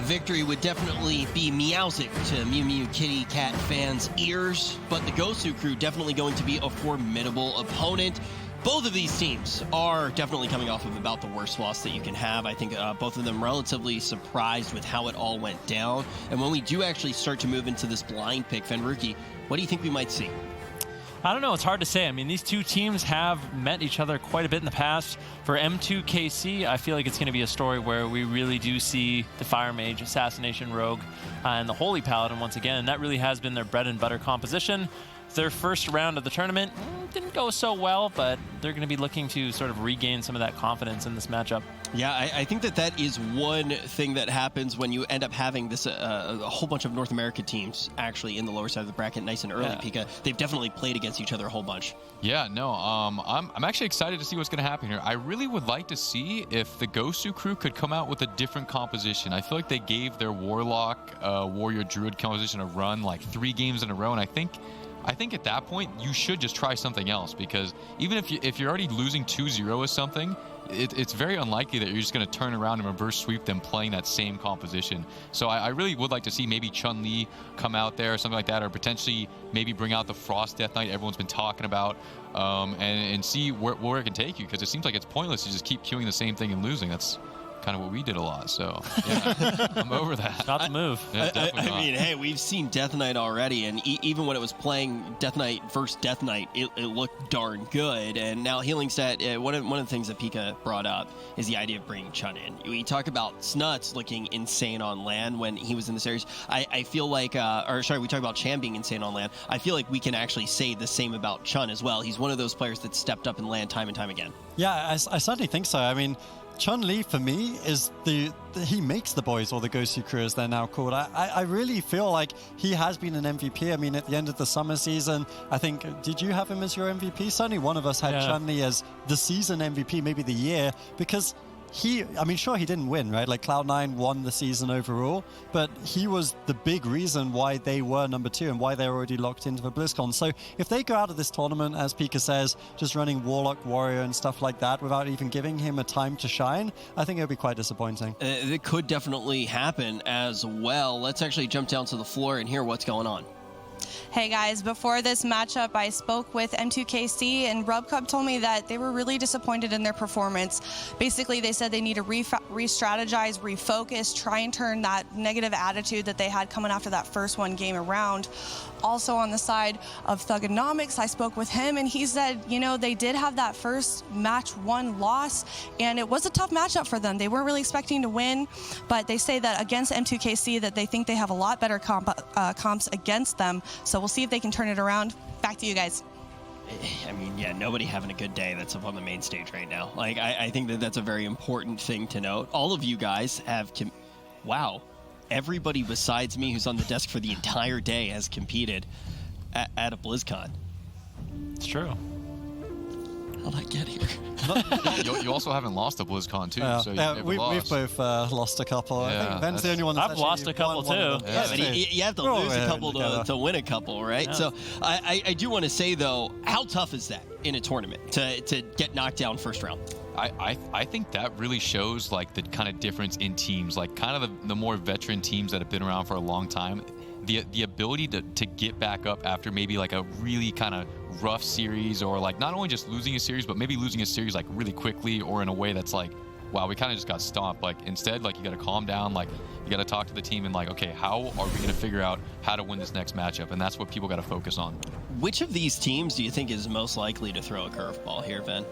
A victory would definitely be meowsic to Mew Mew Kitty Cat fans' ears, but the Gosu crew definitely going to be a formidable opponent. Both of these teams are definitely coming off of about the worst loss that you can have. I think both of them relatively surprised with how it all went down. And when we do actually start to move into this blind pick, Fenruki, what do you think we might see? I don't know. It's hard to say. I mean, these two teams have met each other quite a bit in the past. For M2KC, I feel like it's going to be a story where we really do see the Fire Mage, Assassination Rogue, and the Holy Paladin once again. And that really has been their bread and butter composition. Their first round of the tournament didn't go so well, but they're going to be looking to sort of regain some of that confidence in this matchup. Yeah, I think that is one thing that happens when you end up having this a whole bunch of North America teams actually in the lower side of the bracket nice and early, Pika. They've definitely played against each other a whole bunch. Yeah, no, I'm actually excited to see what's going to happen here. I really would like to see if the Gosu crew could come out with a different composition. I feel like they gave their Warlock, Warrior, Druid composition a run like 3 games in a row, and I think at that point you should just try something else, because even if you're already losing 2-0 with something, it's very unlikely that you're just going to turn around and reverse sweep them playing that same composition. So I really would like to see maybe Chun-Li come out there or something like that, or potentially maybe bring out the Frost Death Knight everyone's been talking about, and see where it can take you, because it seems like it's pointless to just keep queuing the same thing and losing. That's kind of what we did a lot, so yeah, I'm over that. Not the move. Yeah, I mean, hey, we've seen Death Knight already, and even when it was playing Death Knight versus Death Knight, it looked darn good. And now Healing Stat, one of the things that Pika brought up is the idea of bringing Chun in. We talk about Snuts looking insane on land when he was in the series. I feel like, we talk about Chan being insane on land. I feel like we can actually say the same about Chun as well. He's one of those players that stepped up in land time and time again. Yeah, I certainly think so. I mean, Chun-Li, for me, is he makes the boys, or the Gosu crew as they're now called. I really feel like he has been an MVP. I mean, at the end of the summer season, I think, did you have him as your MVP? Certainly one of us had Chun-Li as the season MVP, maybe the year, because I mean, sure, he didn't win, right? Like, Cloud9 won the season overall, but he was the big reason why they were number 2 and why they're already locked into the BlizzCon. So if they go out of this tournament, as Pika says, just running Warlock, Warrior, and stuff like that without even giving him a time to shine, I think it would be quite disappointing. It could definitely happen as well. Let's actually jump down to the floor and hear what's going on. Hey guys, before this matchup, I spoke with M2KC, and RubCub told me that they were really disappointed in their performance. Basically, they said they need to re-strategize, refocus, try and turn that negative attitude that they had coming after that first one game around. Also on the side of Thugonomics, I spoke with him, and he said, you know, they did have that first match 1 loss, and it was a tough matchup for them. They weren't really expecting to win, but they say that against M2KC that they think they have a lot better comps against them. So we'll see if they can turn it around. Back to you guys. I mean, yeah, nobody having a good day that's up on the main stage right now. Like, I think that's a very important thing to note. All of you guys have... Wow. Everybody besides me who's on the desk for the entire day has competed at a BlizzCon. It's true. How'd I get here? You also haven't lost a BlizzCon too, so we've both lost a couple. Yeah, I think Ben's the only one that's I've lost a couple too. Yeah, but you have to lose a couple to win a couple, right? Yeah. So I do want to say, though, how tough is that in a tournament to get knocked down first round? I think that really shows like the kind of difference in teams, like kind of the more veteran teams that have been around for a long time. The ability to get back up after maybe like a really kind of rough series, or like not only just losing a series, but maybe losing a series like really quickly, or in a way that's like, wow, we kind of just got stomped. Like, instead, like, you got to calm down, like, you got to talk to the team and like, okay, how are we going to figure out how to win this next matchup? And that's what people got to focus on. Which of these teams do you think is most likely to throw a curveball here, Ben?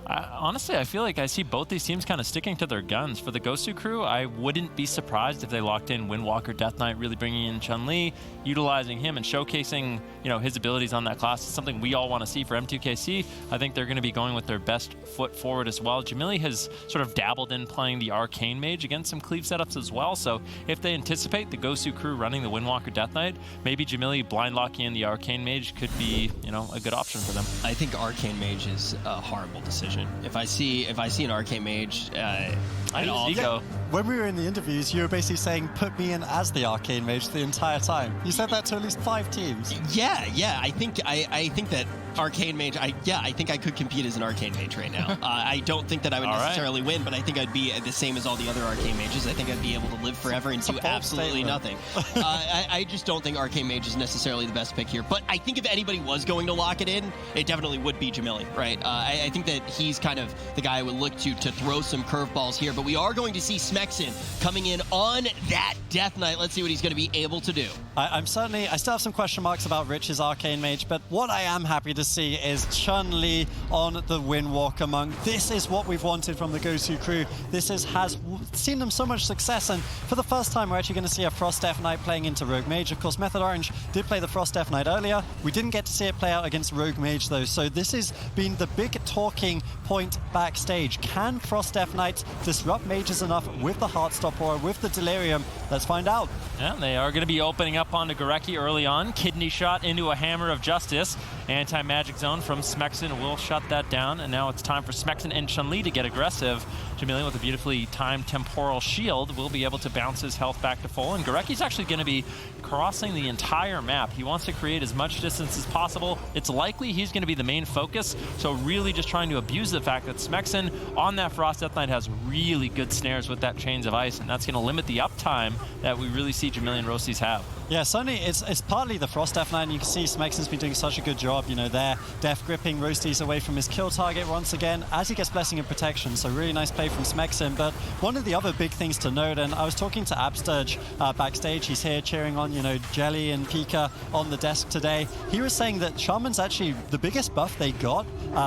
Honestly, I feel like I see both these teams kind of sticking to their guns. For the Gosu crew, I wouldn't be surprised if they locked in Windwalker Death Knight, really bringing in Chun-Li, utilizing him and showcasing, you know, his abilities on that class. It's something we all want to see. For M2KC, I think they're going to be going with their best foot forward as well. Jamili has sort of dabbled in playing the Arcane Mage against some cleave setups as well. So if they anticipate the Gosu crew running the Windwalker Death Knight, maybe Jamili blind locking in the Arcane Mage could be, you know, a good option for them. I think Arcane Mage is a horrible decision. If I see an Arcane Mage, when we were in the interviews, you were basically saying, put me in as the Arcane Mage the entire time. You said that to at least 5 teams. Yeah. I think that Arcane Mage, I think I could compete as an Arcane Mage right now. I don't think that I would necessarily win, but I think I'd be the same as all the other Arcane Mages. I think I'd be able to live forever and do absolutely nothing. I just don't think Arcane Mage is necessarily the best pick here. But I think if anybody was going to lock it in, it definitely would be Jamili, right? I think that he's kind of the guy I would look to throw some curveballs here. But we are going to see Smexen coming in on that Death Knight. Let's see what he's going to be able to do. I still have some question marks about Rich's Arcane Mage, but what I am happy to see is Chun-Li on the Windwalker Monk. This is what we've wanted from the Gosu crew. This has seen them so much success, and for the first time we're actually going to see a Frost Death Knight playing into Rogue Mage. Of course, Method Orange did play the Frost Death Knight earlier. We didn't get to see it play out against Rogue Mage though, so this has been the big talking point backstage. Can Frost Death Knights disrupt mages enough with the Heartstop Aura, with the Delirium? Let's find out. Yeah, they are going to be opening up onto Gorecki early on. Kidney shot into a Hammer of Justice. Anti-magic zone from Smexen will shut that down, and now it's time for Smexen and Chun-Li to get aggressive. Jamili with a beautifully timed temporal shield will be able to bounce his health back to full, and Gorecki's actually going to be crossing the entire map. He wants to create as much distance as possible. It's likely he's going to be the main focus, so really just trying to abuse the fact that Smexen on that Frost Death Knight has really good snares with that Chains of Ice, and that's going to limit the uptime that we really see Jamili and Roasties have. Yeah, certainly it's partly the Frost Death Knight, and you can see Smexen's been doing such a good job, you know, there, death gripping Roasties away from his kill target once again as he gets Blessing of Protection, so really nice play from Smexen. But one of the other big things to note, and I was talking to Absturge backstage, he's here cheering on, you know, Jelly and Pika on the desk today. He was saying that Shaman's actually the biggest buff they got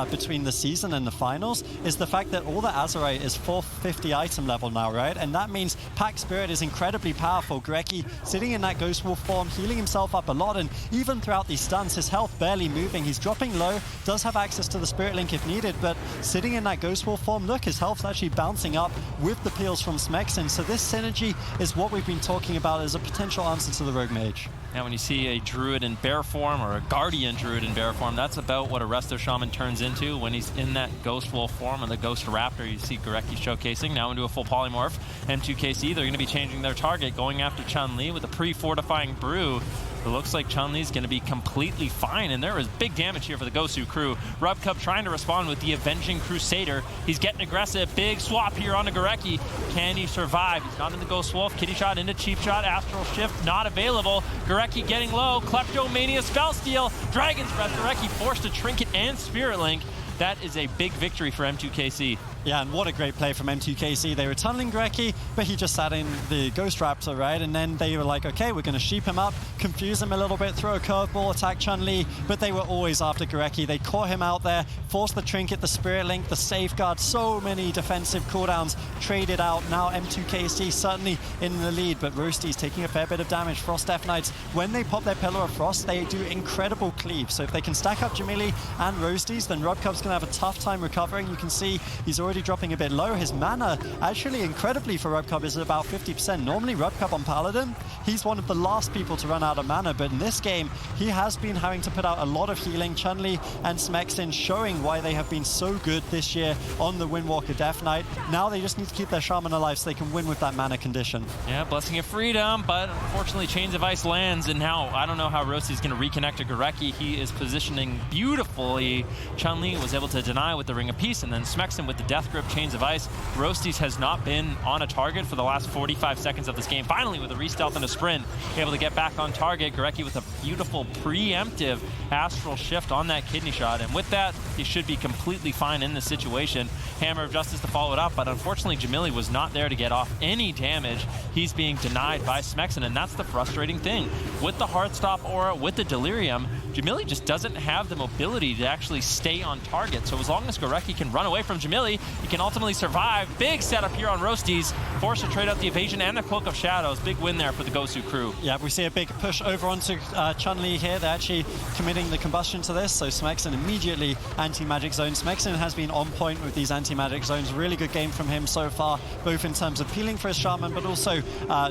between the season and the finals is the fact that all the Azerite is 450 item level now, right? And that means Pack Spirit is incredibly powerful. Gorecki sitting in that Ghost Wolf form, healing himself up a lot, and even throughout these stuns, his health barely moving. He's dropping low, does have access to the Spirit Link if needed, but sitting in that Ghost Wolf form, look, his health's actually bouncing up with the peels from Smexen. So this synergy is what we've been talking about as a potential answer to the Rogue Mage. Now when you see a Druid in bear form or a Guardian Druid in bear form, that's about what a Resto Shaman turns into when he's in that Ghost Wolf form or the Ghost Raptor you see Gorecki showcasing. Now into a full polymorph. M2KC, they're going to be changing their target, going after Chun-Li with a pre-fortifying brew. It looks like Chun-Li's going to be completely fine, and there is big damage here for the Gosu crew. Rubcub trying to respond with the Avenging Crusader. He's getting aggressive. Big swap here onto Gorecki. Can he survive? He's not in the Ghost Wolf. Kitty shot into Cheap Shot. Astral Shift not available. Gorecki getting low. Kleptomania Spell Steal. Dragon's Breath. Gorecki forced to Trinket and Spirit Link. That is a big victory for M2KC. Yeah, and what a great play from M2KC. They were tunneling Gorecki, but he just sat in the Ghost Raptor, right? And then they were like, okay, we're going to sheep him up, confuse him a little bit, throw a curveball, attack Chun-Li, but they were always after Gorecki. They caught him out there, forced the Trinket, the Spirit Link, the Safeguard, so many defensive cooldowns traded out. Now M2KC certainly in the lead, but Roasty's taking a fair bit of damage. Frost Death Knights, when they pop their Pillar of Frost, they do incredible cleave. So if they can stack up Jamili and Roasty's, then Rubcub's going to have a tough time recovering. You can see he's already dropping a bit low. His mana, actually incredibly for Rubcub, is about 50%. Normally Rubcub on Paladin, he's one of the last people to run out of mana, but in this game, he has been having to put out a lot of healing. Chun-Li and Smexen showing why they have been so good this year on the Windwalker Death Knight. Now they just need to keep their Shaman alive so they can win with that mana condition. Yeah, Blessing of Freedom, but unfortunately Chains of Ice lands, and now I don't know how Roasty's going to reconnect to Gorecki. He is positioning beautifully. Chun-Li was able to deny with the Ring of Peace, and then Smexen with the Death Grip, Chains of Ice. Roasties has not been on a target for the last 45 seconds of this game. Finally, with a re-stealth and a sprint, able to get back on target. Gorecki with a beautiful preemptive Astral Shift on that Kidney Shot, and with that, he should be completely fine in this situation. Hammer of Justice to follow it up, but unfortunately, Jamili was not there to get off any damage. He's being denied by Smexen, and that's the frustrating thing. With the Heartstop Aura, with the Delirium, Jamili just doesn't have the mobility to actually stay on target. So as long as Gorecki can run away from Jamili, he can ultimately survive. Big setup here on Roasties. Forced to trade out the Evasion and the Cloak of Shadows. Big win there for the Gosu crew. Yeah, we see a big push over onto Chun-Li here. They're actually committing the combustion to this, so Smexen immediately anti-magic zone. Smexen has been on point with these anti-magic zones. Really good game from him so far, both in terms of peeling for his Shaman, but also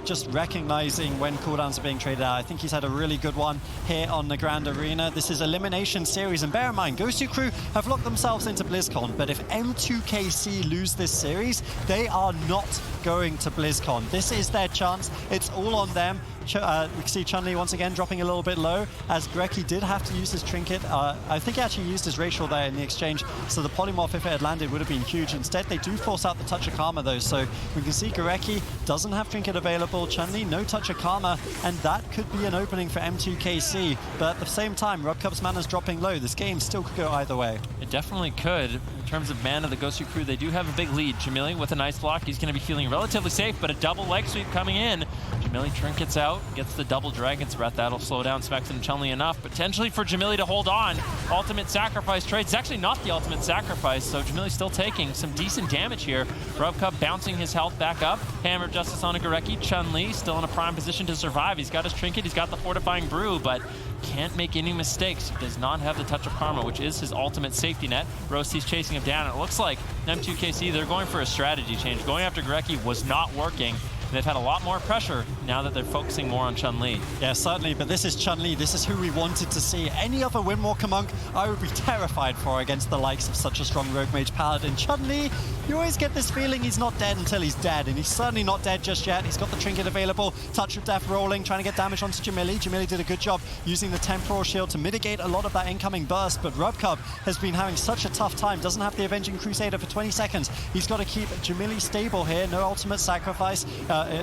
just recognizing when cooldowns are being traded out. I think he's had a really good one here on the Grand Arena. This is Elimination Series, and bear in mind, Gosu crew have locked themselves into BlizzCon, but if M2KC lose this series, they are not going to BlizzCon. This is their chance. It's all on them. We can see Chun-Li once again dropping a little bit low, as Gorecki did have to use his trinket. I think he actually used his racial there in the exchange, so the polymorph, if it had landed, would have been huge. Instead, they do force out the Touch of Karma, though, so we can see Gorecki doesn't have trinket available. Chun-Li, no Touch of Karma, and that could be an opening for M2KC. But at the same time, Rubcub's mana's dropping low. This game still could go either way. It definitely could. In terms of mana, the Gosu crew, they do have a big lead. Jamili with a nice block. He's going to be feeling relatively safe, but a double leg sweep coming in. Jamili trinkets out, gets the double Dragon's Breath. That'll slow down Smexen and Chun-Li enough, potentially for Jamili to hold on. Ultimate sacrifice trade. It's actually not the ultimate sacrifice, so Jamili's still taking some decent damage here. Rubcub bouncing his health back up. Hammer of Justice on a Gorecki. Chun-Li still in a prime position to survive. He's got his trinket, he's got the Fortifying Brew, but can't make any mistakes. He does not have the Touch of Karma, which is his ultimate safety net. Roasty's chasing him down. It looks like M2KC, they're going for a strategy change. Going after Gorecki was not working. They've had a lot more pressure now that they're focusing more on Chun-Li. Yeah, certainly, but this is Chun-Li. This is who we wanted to see. Any other Windwalker Monk, I would be terrified for against the likes of such a strong Rogue Mage Paladin. Chun-Li, you always get this feeling he's not dead until he's dead, and he's certainly not dead just yet. He's got the trinket available, Touch of Death rolling, trying to get damage onto Jamili. Jamili did a good job using the Temporal Shield to mitigate a lot of that incoming burst, but Rubcub has been having such a tough time. Doesn't have the Avenging Crusader for 20 seconds. He's got to keep Jamili stable here. No ultimate sacrifice.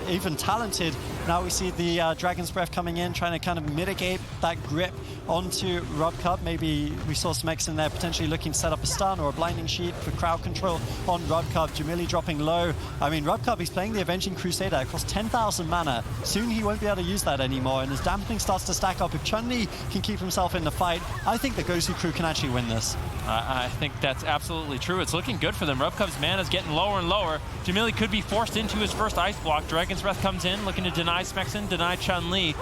Even talented. Now we see the Dragon's Breath coming in, trying to kind of mitigate that grip onto Rubcub. Maybe we saw Smexen there potentially looking to set up a stun or a blinding sheet for crowd control on Rubcub. Jamili dropping low. I mean, Rubcub, he's playing the Avenging Crusader. It costs 10,000 mana. Soon he won't be able to use that anymore, and as dampening starts to stack up, if Chun-Li can keep himself in the fight, I think the Gosu crew can actually win this. I think that's absolutely true. It's looking good for them. Rubcub's mana's getting lower and lower. Jamili could be forced into his first ice block. Dragon's Breath comes in, looking to deny Smexen, deny Chun-Li.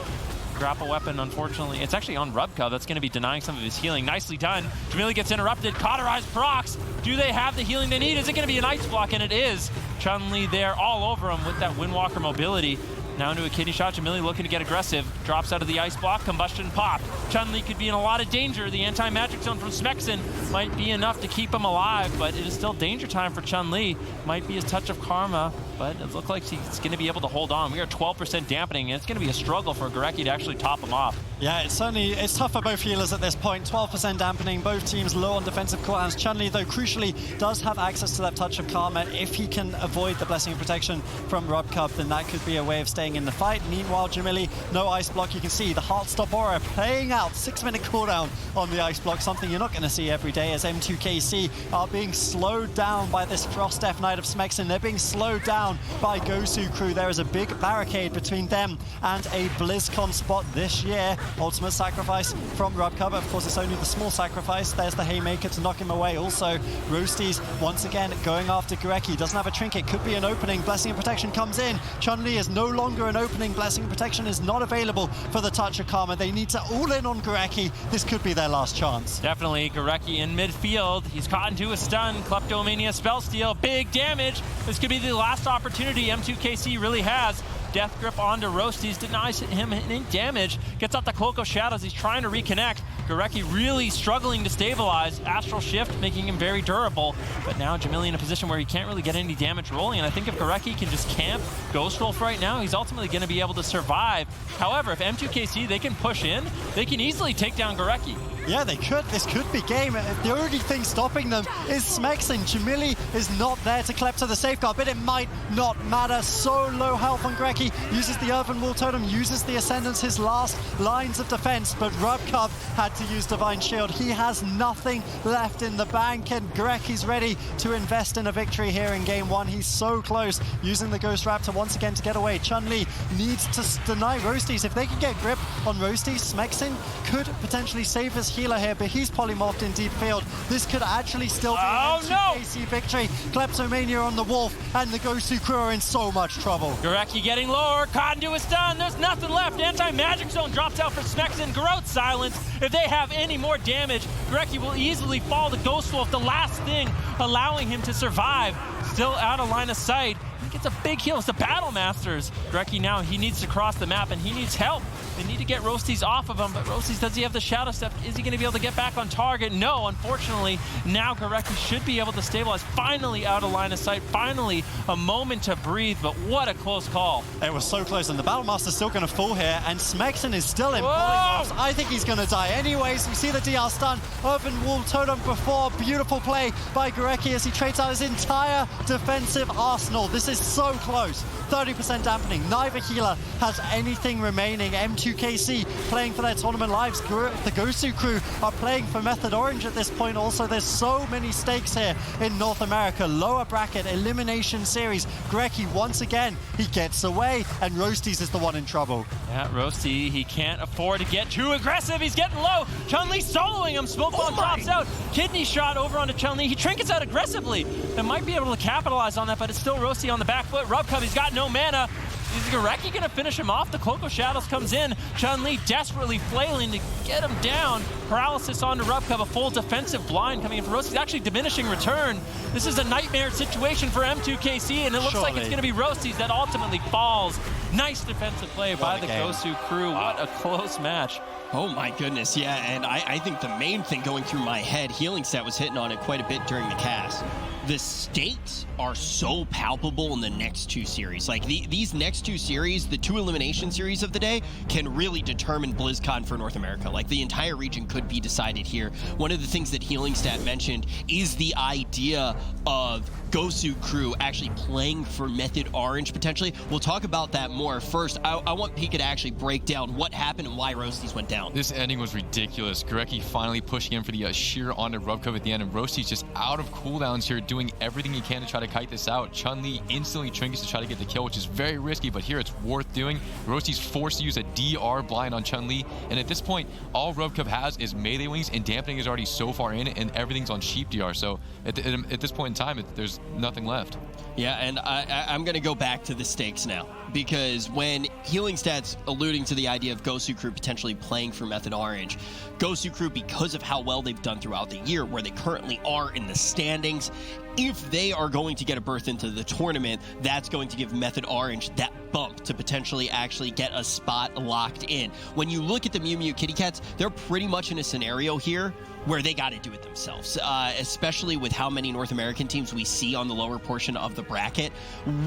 Grapple weapon, unfortunately. It's actually on Rubcub. That's going to be denying some of his healing. Nicely done. Jamili gets interrupted. Cauterized procs. Do they have the healing they need? Is it going to be an ice block? And it is. Chun-Li there all over him with that Windwalker mobility. Now into a kidney shot. Jamili looking to get aggressive. Drops out of the ice block. Combustion pop. Chun-Li could be in a lot of danger. The anti-magic zone from Smexen might be enough to keep him alive, but it is still danger time for Chun-Li. Might be his Touch of Karma, but it looks like he's going to be able to hold on. We are 12% dampening, and it's going to be a struggle for Gorecki to actually top him off. Yeah, it's tough for both healers at this point. 12% dampening, both teams low on defensive cooldowns. Chun-Li, though, crucially, does have access to that Touch of Karma. If he can avoid the Blessing of Protection from Rubcub, then that could be a way of staying in the fight. Meanwhile, Jamili, no ice block. You can see the Heartstop Aura playing out. 6-minute cooldown on the ice block, something you're not going to see every day, as M2KC are being slowed down by this Frost Death Knight of Smexen. They're being slowed down by Gosu crew. There is a big barricade between them and a BlizzCon spot this year. Ultimate sacrifice from Rubcub. Of course, it's only the small sacrifice. There's the Haymaker to knock him away. Also, Roasties once again going after Gorecki. Doesn't have a trinket. Could be an opening. Blessing of Protection comes in. Chun-Li is no longer an opening. Blessing of Protection is not available for the Touch of Karma. They need to all in on Gorecki. This could be their last chance. Definitely Gorecki in midfield. He's caught into a stun. Kleptomania spell steal. Big damage. This could be the last opportunity M2KC really has. Death Grip onto Roasties, denies him any damage, gets out the Cloak of Shadows, he's trying to reconnect. Gorecki really struggling to stabilize. Astral Shift making him very durable, but now Jamili in a position where he can't really get any damage rolling, and I think if Gorecki can just camp Ghost Roll for right now, he's ultimately going to be able to survive. However, if M2KC, they can push in, they can easily take down Gorecki. Yeah, they could. This could be game. The only thing stopping them is Smexen. Jamili is not there to Klepto the safeguard, but it might not matter. So low health on Gorecki. Uses the Earthen Wall Totem, uses the Ascendance, his last lines of defense, but Rubcub had to use Divine Shield. He has nothing left in the bank, and Gorecki's ready to invest in a victory here in game one. He's so close, using the Ghost Raptor once again to get away. Chun-Li needs to deny Roasties. If they can get grip on Roasties, Smexen could potentially save his healer here, but he's polymorphed in deep field. This could actually still be an M2KC victory. Kleptomania on the Wolf, and the Gosu crew are in so much trouble. Gorecki getting lower, caught into a stun, there's nothing left. Anti-magic zone drops out for Smexen. Growth Silence. If they have any more damage, Gorecki will easily fall to Ghost Wolf, the last thing allowing him to survive. Still out of line of sight. He gets a big heal. It's the Battle Masters. Gorecki now, he needs to cross the map, and he needs help. They need to get Roasties off of him, but Roasties, does he have the Shadow Step? Is he going to be able to get back on target? No, unfortunately. Now Gorecki should be able to stabilize. Finally out of line of sight. Finally a moment to breathe, but what a close call. It was so close, and the Battle Master's still going to fall here, and Smegson is still in polymorphs. I think he's going to die anyways. We see the DR stun. Open wall totem before. Beautiful play by Gorecki as he trades out his entire defensive arsenal. This is so close. 30% dampening. Neither healer has anything remaining. M2KC playing for their tournament lives. The Gosu crew are playing for Method Orange at this point. Also, there's so many stakes here in North America. Lower bracket, elimination series. Gorecki, once again, he gets away, and Roasties is the one in trouble. Yeah, Roasty, he can't afford to get too aggressive. He's getting low. Chun-Li soloing him. Smoke bomb drops out. Kidney shot over onto Chun-Li. He trinkets out aggressively. They might be able to capitalize on that, but it's still Roasty on the back foot. Rubcub, he's got no mana. Is Gorecki going to finish him off? The Cloak of Shadows comes in. Chun-Li desperately flailing to get him down. Paralysis onto Rubcub, a full defensive blind coming in for Roasty. Actually diminishing return. This is a nightmare situation for M2KC, and it looks like it's going to be Roasties that ultimately falls. Nice defensive play by the Gosu crew. What a close match. Oh my goodness, yeah, and I think the main thing going through my head, Healing Stat was hitting on it quite a bit during the cast. The stakes are so palpable in the next two series. Like these next two series, the two elimination series of the day, can really determine BlizzCon for North America. Like the entire region could be decided here. One of the things that Healing Stat mentioned is the idea of Gosu crew actually playing for Method Orange potentially. We'll talk about that more. First, I want Pika to actually break down what happened and why Roasties went down. This ending was ridiculous. Gorecki finally pushing in for the sheer onto Rubcub at the end, and Roasties just out of cooldowns here, doing everything he can to try to kite this out. Chun-Li instantly trinkets to try to get the kill, which is very risky, but here it's worth doing. Roasties forced to use a DR blind on Chun-Li, and at this point, all Rubcub has is melee wings, and dampening is already so far in, and everything's on cheap DR, so at this point in time, there's nothing left. Yeah, and I'm going to go back to the stakes now, because when Healing Stat's alluding to the idea of Gosu crew potentially playing for Method Orange, Gosu crew, because of how well they've done throughout the year, where they currently are in the standings, if they are going to get a berth into the tournament, that's going to give Method Orange that bump to potentially actually get a spot locked in. When you look at the Mew Mew Kitty Cats, they're pretty much in a scenario here where they got to do it themselves, especially with how many North American teams we see on the lower portion of the bracket.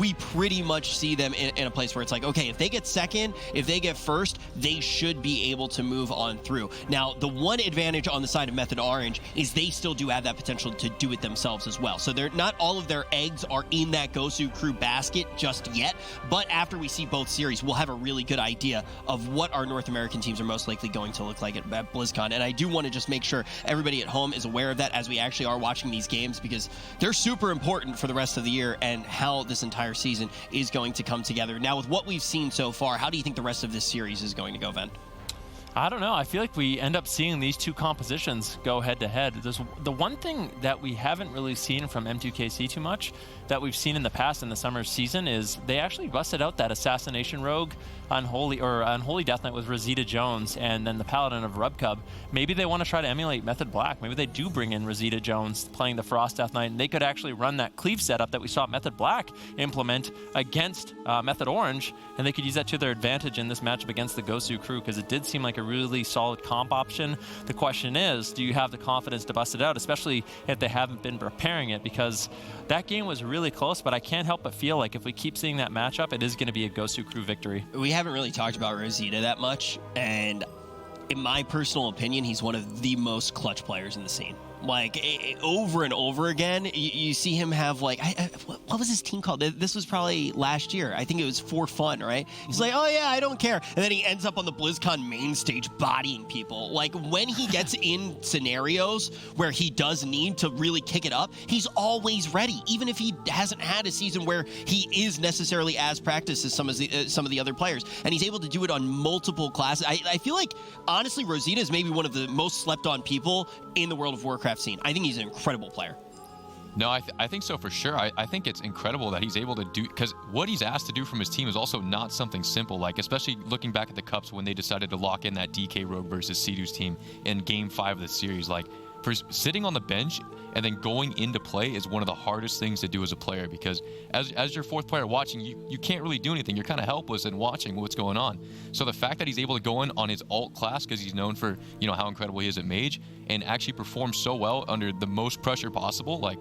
We pretty much see them in a place where it's like, okay, if they get second, if they get first, they should be able to move on through. Now, the one advantage on the side of Method Orange is they still do have that potential to do it themselves as well. So they're not all of their eggs are in that Gosu crew basket just yet, but after we see both series, we'll have a really good idea of what our North American teams are most likely going to look like at BlizzCon. And I do want to just make sure everybody at home is aware of that as we actually are watching these games, because they're super important for the rest of the year and how this entire season is going to come together. Now, with what we've seen so far, how do you think the rest of this series is going to go, Ven? I don't know. I feel like we end up seeing these two compositions go head-to-head. There's the one thing that we haven't really seen from M2KC too much that we've seen in the past in the summer season is they actually busted out that Assassination Rogue Unholy Death Knight with Rosita Jones and then the Paladin of Rubcub. Maybe they want to try to emulate Method Black. Maybe they do bring in Rosita Jones playing the Frost Death Knight, and they could actually run that cleave setup that we saw Method Black implement against Method Orange, and they could use that to their advantage in this matchup against the Gosu crew, because it did seem like a really solid comp option. The question is, do you have the confidence to bust it out, especially if they haven't been preparing it? Because that game was really close, but I can't help but feel like if we keep seeing that matchup, it is going to be a Gosu crew victory. We haven't really talked about Rosita that much, and in my personal opinion, he's one of the most clutch players in the scene. Like, over and over again, you see him have, like, what was his team called? This was probably last year. I think it was For Fun, right? He's like, oh, yeah, I don't care. And then he ends up on the BlizzCon main stage bodying people. Like, when he gets in scenarios where he does need to really kick it up, he's always ready, even if he hasn't had a season where he is necessarily as practiced as some of the other players. And he's able to do it on multiple classes. I feel like, honestly, Rosita is maybe one of the most slept-on people in the World of Warcraft scene. I think he's an incredible player. No, I think so for sure. I think it's incredible that he's able to do, because what he's asked to do from his team is also not something simple, like especially looking back at the Cups when they decided to lock in that DK Rogue versus Sedu's team in Game 5 of the series. Like, sitting on the bench and then going into play is one of the hardest things to do as a player, because as your fourth player watching, you can't really do anything. You're kind of helpless in watching what's going on. So the fact that he's able to go in on his alt class, because he's known for, you know, how incredible he is at mage, and actually perform so well under the most pressure possible, like,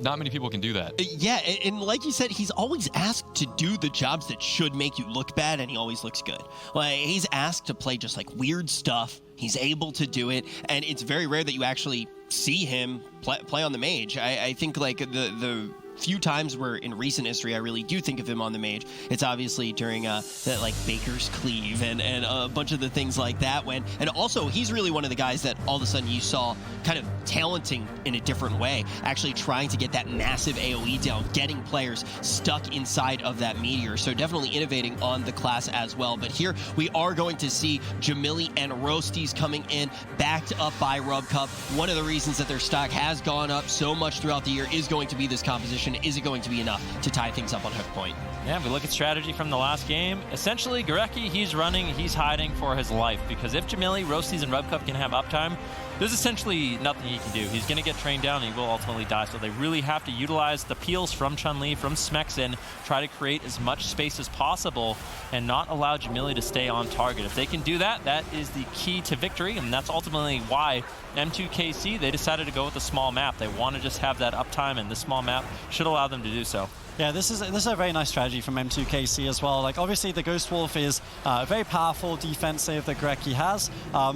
not many people can do that. Yeah, and like you said, he's always asked to do the jobs that should make you look bad, and he always looks good. Like, he's asked to play just like weird stuff. He's able to do it, and it's very rare that you actually see him play on the mage. I think like the few times where in recent history I really do think of him on the mage, it's obviously during that like Baker's Cleave and a bunch of the things like that. And also he's really one of the guys that all of a sudden you saw kind of talenting in a different way, actually trying to get that massive AoE down, getting players stuck inside of that meteor. So definitely innovating on the class as well. But here we are going to see Jamili and Roasties coming in, backed up by Rubcup. One of the reasons that their stock has gone up so much throughout the year is going to be this composition. Is it going to be enough to tie things up on Hook Point? Yeah, if we look at strategy from the last game, essentially Gorecki, he's running, he's hiding for his life, because if Jamili, Roasties, and Rubcup can have uptime, there's essentially nothing he can do. He's going to get trained down and he will ultimately die. So they really have to utilize the peels from Chun-Li, from Smexin, try to create as much space as possible and not allow Jamili to stay on target. If they can do that, that is the key to victory, and that's ultimately why M2KC, they decided to go with a small map. They want to just have that uptime, and this small map should allow them to do so. Yeah, this is a very nice strategy from M2KC as well. Like, obviously the Ghost Wolf is a very powerful defensive that Gorecki has.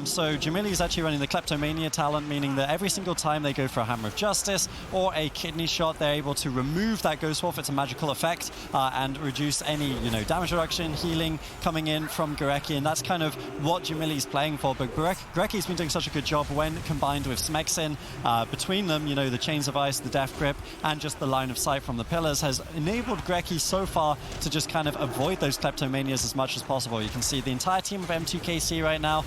So Jamili is actually running the Kleptomania talent, meaning that every single time they go for a Hammer of Justice or a Kidney Shot, they're able to remove that Ghost Wolf. It's a magical effect and reduce any, you know, damage reduction, healing coming in from Gorecki, and that's kind of what Jamili's playing for. But Gorecki's been doing such a good job when combined with Smexin. Between them, you know, the Chains of Ice, the Death Grip, and just the line of sight from the pillars has enabled Gorecki so far to just kind of avoid those Kleptomanias as much as possible. You can see the entire team of M2KC right now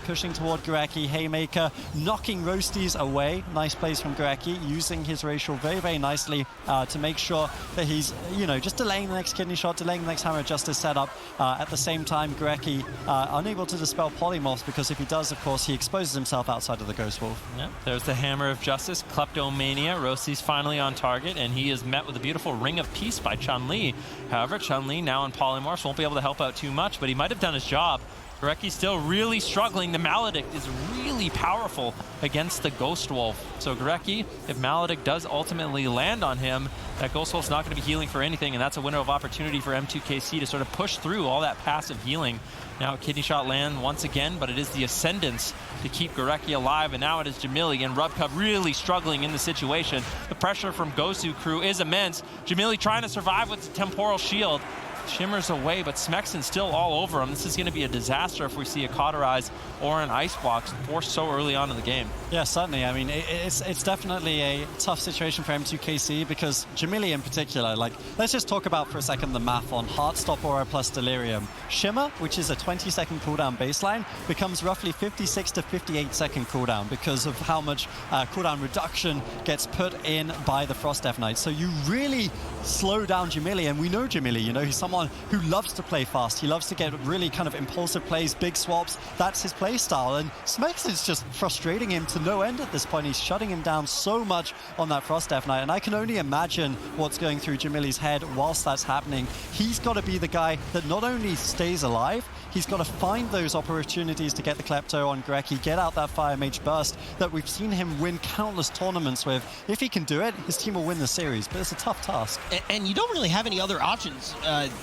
pushing toward Gorecki. Haymaker knocking Roasties away. Nice plays from Gorecki, using his racial very, very nicely to make sure that he's, you know, just delaying the next Kidney Shot, delaying the next Hammer of Justice setup. At the same time, Gorecki unable to dispel Polymorphs, because if he does, of course, he exposes himself outside of the Ghost Wolf. Yeah, there's the Hammer of Justice, Kleptomania. Roasties finally on target, and he is met with a beautiful Ring of Peace by Chun-Li. However, Chun-Li now in Polymorphs won't be able to help out too much, but he might have done his job. Gorecki's still really struggling. The Maledict is really powerful against the Ghost Wolf. So Gorecki, if Maledict does ultimately land on him, that Ghost Wolf's not going to be healing for anything, and that's a window of opportunity for M2KC to sort of push through all that passive healing. Now Kidney Shot land once again, but it is the Ascendance to keep Gorecki alive, and now it is Jamili and Rubcup really struggling in the situation. The pressure from Gosu crew is immense. Jamili trying to survive with the Temporal Shield. Shimmers away, but Smexin's still all over him. This is going to be a disaster if we see a Cauterize or an Ice Block forced so early on in the game. Yeah, certainly. I mean, it's definitely a tough situation for M2KC, because Jamili in particular, like, let's just talk about for a second the math on Heartstop Aura plus Delirium. Shimmer, which is a 20-second cooldown baseline, becomes roughly 56 to 58-second cooldown because of how much cooldown reduction gets put in by the Frost Death Knight. So you really slow down Jamili, and we know Jamili, you know, he's someone who loves to play fast. He loves to get really kind of impulsive plays, big swaps. That's his play style, and Smex is just frustrating him to no end at this point. He's shutting him down so much on that Frost Death Knight, and I can only imagine what's going through Jamili's head whilst that's happening. He's got to be the guy that not only stays alive, he's got to find those opportunities to get the Klepto on Gorecki, get out that Fire Mage burst that we've seen him win countless tournaments with. If he can do it, his team will win the series, but it's a tough task. And you don't really have any other options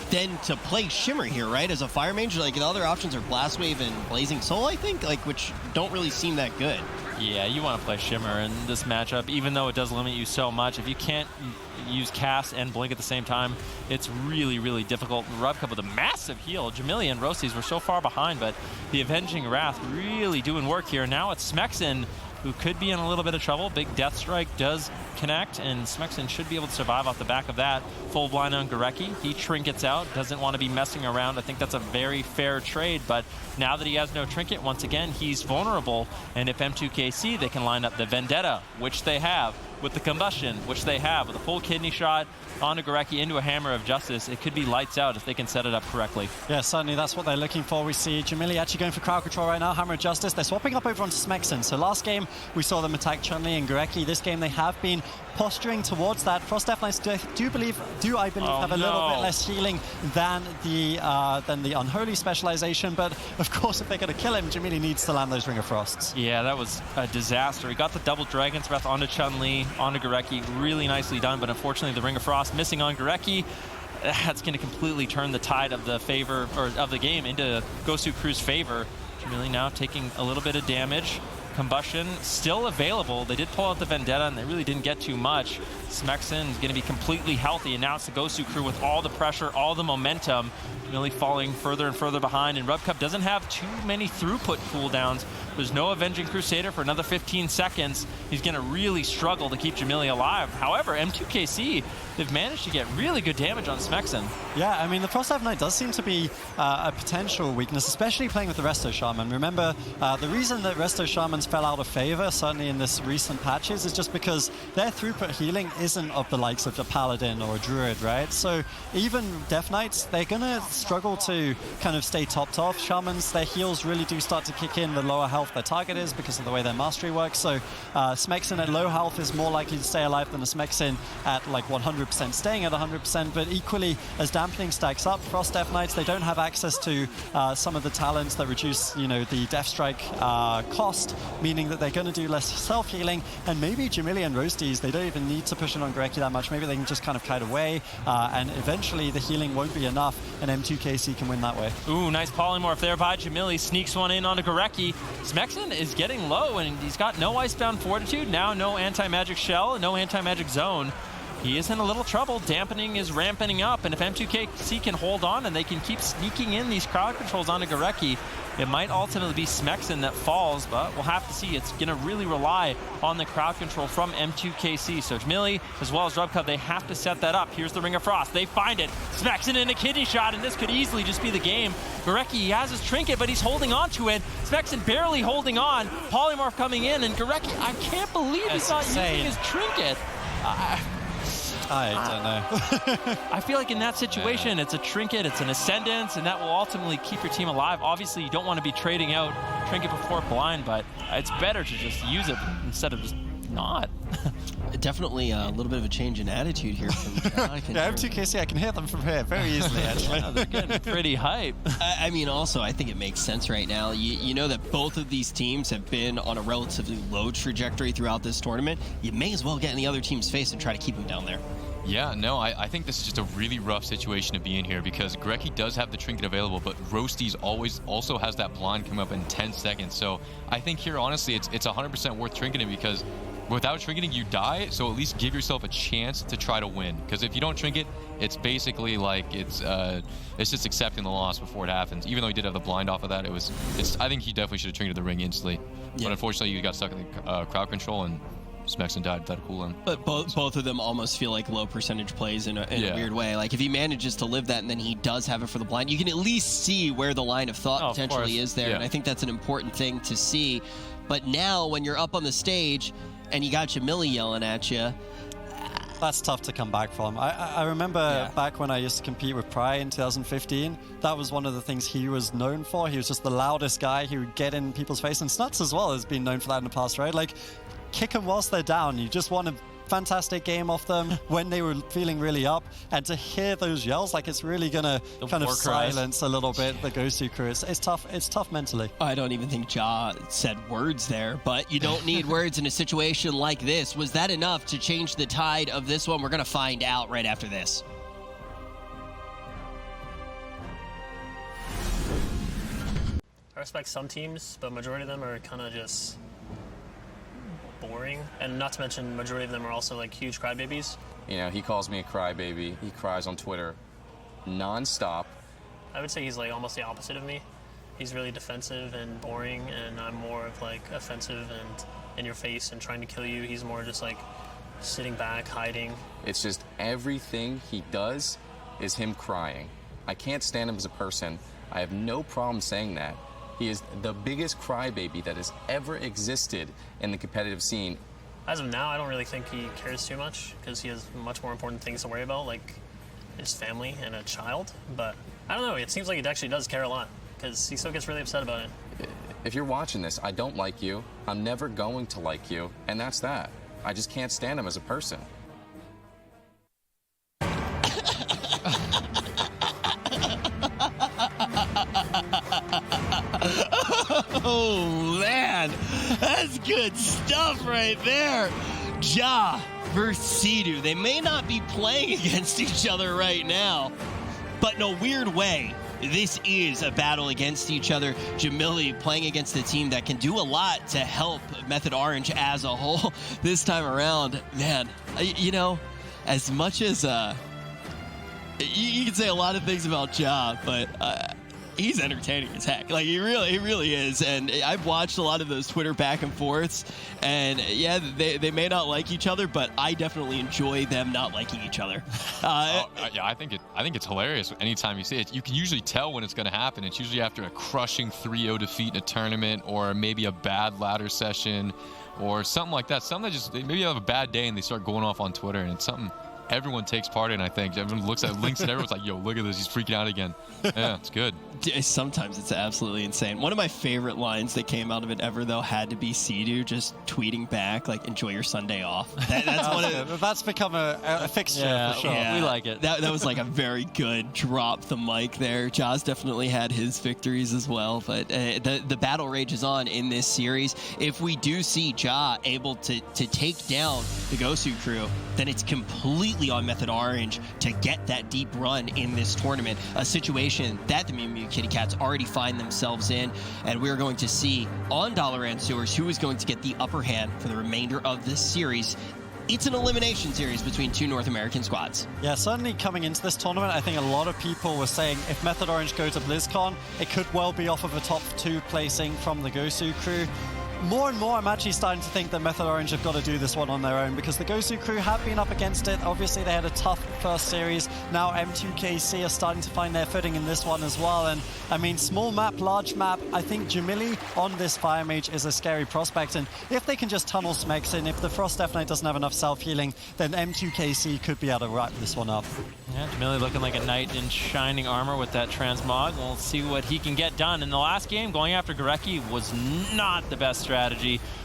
than to play Shimmer here, right? As a Fire Mage, like, the other options are Blast Wave and Blazing Soul, I think, like, which don't really seem that good. Yeah, you want to play Shimmer in this matchup, even though it does limit you so much. If you can't use Cast and Blink at the same time, it's really, really difficult. Rubcup with a massive heal. Jamili and Roasties were so far behind, but the Avenging Wrath really doing work here. Now it's Smexin, who could be in a little bit of trouble. Big Death Strike does connect, and Smexin should be able to survive off the back of that. Full blind on Gorecki. He trinkets out, doesn't want to be messing around. I think that's a very fair trade, but now that he has no trinket, once again, he's vulnerable. And if M2KC, they can line up the Vendetta, which they have, with the combustion, which they have, with a full kidney shot onto Gorecki into a Hammer of Justice, it could be lights out if they can set it up correctly. Yeah, certainly that's what they're looking for. We see Jamili actually going for crowd control right now, Hammer of Justice. They're swapping up over onto Smexen. So last game, we saw them attack Chun-Li and Gorecki. This game, they have been posturing towards that. Frost Death Knights, I believe, have a little bit less healing than the Unholy specialization. But of course, if they're going to kill him, Jamili needs to land those Ring of Frosts. Yeah, that was a disaster. He got the double Dragon's Breath onto Chun-Li, onto Gorecki. Really nicely done, but unfortunately, the Ring of Frost missing on Gorecki. That's going to completely turn the tide of the favor, or of the game, into Gosu Crew's favor. Jamili now taking a little bit of damage. Combustion still available. They did pull out the Vendetta, and they really didn't get too much. Smexen is going to be completely healthy, and now it's the Gosu Crew with all the pressure, all the momentum. Jamili falling further and further behind, and RubCub doesn't have too many throughput cooldowns. There's no Avenging Crusader for another 15 seconds. He's going to really struggle to keep Jamili alive. However, M2KC, they've managed to get really good damage on Smexen. Yeah, I mean, the Frost Death Knight does seem to be a potential weakness, especially playing with the Resto Shaman. Remember, the reason that Resto Shamans fell out of favor, certainly in this recent patches, is just because their throughput healing isn't of the likes of a Paladin or a Druid, right? So even Death Knights, they're going to struggle to kind of stay topped off. Shamans, their heals really do start to kick in the lower health their target is because of the way their mastery works. So Smexen at low health is more likely to stay alive than a Smexen at like 100% staying at 100%, but equally as dampening stacks up, Frost Death Knights, they don't have access to some of the talents that reduce, you know, the Death Strike cost, meaning that they're going to do less self-healing, and maybe Jamili and Roasties, they don't even need to push it on Gorecki that much. Maybe they can just kind of kite away, and eventually the healing won't be enough, and M2KC can win that way. Ooh, nice polymorph there by Jamili. Sneaks one in onto Gorecki. Smexen is getting low, and he's got no Icebound Fortitude, now no Anti-Magic Shell, no Anti-Magic Zone. He is in a little trouble. Dampening is ramping up, and if M2KC can hold on and they can keep sneaking in these crowd controls onto Gorecki, it might ultimately be Smexen that falls, but we'll have to see. It's going to really rely on the crowd control from M2KC. So Jamili, as well as RubCub, they have to set that up. Here's the Ring of Frost. They find it. Smexen in a kidney shot, and this could easily just be the game. Gorecki, he has his trinket, but he's holding on to it. Smexen barely holding on. Polymorph coming in, and Gorecki, I can't believe he's not using his trinket. I don't know. I feel like in that situation, it's a trinket, it's an ascendance, and that will ultimately keep your team alive. Obviously, you don't want to be trading out trinket before blind, but it's better to just use it instead of just not. Definitely a little bit of a change in attitude here from Jack. Yeah, M2KC, I can hear them from here very easily, actually. Yeah, they're getting pretty hype. I mean, also, I think it makes sense right now. You know that both of these teams have been on a relatively low trajectory throughout this tournament. You may as well get in the other team's face and try to keep them down there. Yeah, no, I think this is just a really rough situation to be in here because Gorecki does have the trinket available, but Roasties also has that blind come up in 10 seconds. So I think here, honestly, it's 100% worth trinketing because without trinketing, you die. So at least give yourself a chance to try to win. Because if you don't trinket, it's basically like it's just accepting the loss before it happens. Even though he did have the blind off of that, I think he definitely should have trinketed the ring instantly. Yeah. But unfortunately, you got stuck in the crowd control and Smexen died without a cooldown. But both of them almost feel like low percentage plays in a weird way. Like if he manages to live that and then he does have it for the blind, you can at least see where the line of thought potentially is there. Yeah. And I think that's an important thing to see. But now when you're up on the stage and you got Jamili yelling at you, that's tough to come back from. I remember back when I used to compete with Pry in 2015, that was one of the things he was known for. He was just the loudest guy. He would get in people's face, and Snuts as well has been known for that in the past, right? Like, kick them whilst they're down. You just want a fantastic game off them when they were feeling really up, and to hear those yells, like it's really gonna kind of silence a little bit the Gosu Crew. It's tough mentally. I don't even think Ja said words there, but you don't need words in a situation like this. Was that enough to change the tide of this one? We're gonna find out right after this. I respect some teams, but majority of them are kind of just boring, and not to mention majority of them are also like huge crybabies. You know, he calls me a crybaby. He cries on Twitter non-stop. I would say he's like almost the opposite of me. He's really defensive and boring, and I'm more of like offensive and in your face and trying to kill you. He's more just like sitting back, hiding. It's just everything he does is him crying. I can't stand him as a person. I have no problem saying that. He is the biggest crybaby that has ever existed in the competitive scene. as of now, I don't really think he cares too much because he has much more important things to worry about, like his family and a child. But I don't know. It seems like he actually does care a lot because he still gets really upset about it. If you're watching this, I don't like you. I'm never going to like you, and that's that. I just can't stand him as a person. Oh, man. That's good stuff right there. Ja versus Sea-Doo. They may not be playing against each other right now, but in a weird way, this is a battle against each other. Jamili playing against a team that can do a lot to help Method Orange as a whole this time around. Man, you know, as much as you can say a lot of things about Ja, but he's entertaining as heck. Like, he really is. And I've watched a lot of those Twitter back and forths, and yeah, they may not like each other, but I definitely enjoy them not liking each other. Yeah, I think it's hilarious anytime you see it. You can usually tell when it's going to happen. It's usually after a crushing 3-0 defeat in a tournament, or maybe a bad ladder session, or something like that. Something that just, maybe they have a bad day and they start going off on Twitter, and it's something everyone takes part in. I think everyone looks at links and everyone's like, yo, look at this, he's freaking out again. Yeah, it's good. Sometimes it's absolutely insane. One of my favorite lines that came out of it ever, though, had to be Sea-Doo just tweeting back, like, enjoy your Sunday off. That's become a fixture for sure. Yeah, we like it. That was like a very good drop the mic there. Ja's definitely had his victories as well, but the battle rages on in this series. If we do see Ja able to take down the Gosu crew, then it's completely on Method Orange to get that deep run in this tournament, a situation that the Mew Mew Kitty Cats already find themselves in, and we're going to see on Dollar and Sewers who is going to get the upper hand for the remainder of this series. It's an elimination series between two North American squads. Yeah, certainly coming into this tournament, I think a lot of people were saying if Method Orange go to BlizzCon, it could well be off of a top 2 placing from the Gosu crew. More and more, I'm actually starting to think that Method Orange have got to do this one on their own, because the Gosu crew have been up against it. Obviously, they had a tough first series. Now M2KC are starting to find their footing in this one as well. And I mean, small map, large map, I think Jamili on this Fire Mage is a scary prospect. And if they can just tunnel Smex in, if the Frost Death Knight doesn't have enough self-healing, then M2KC could be able to wrap this one up. Yeah, Jamili looking like a knight in shining armor with that transmog. We'll see what he can get done. In the last game, going after Gorecki was not the best strategy.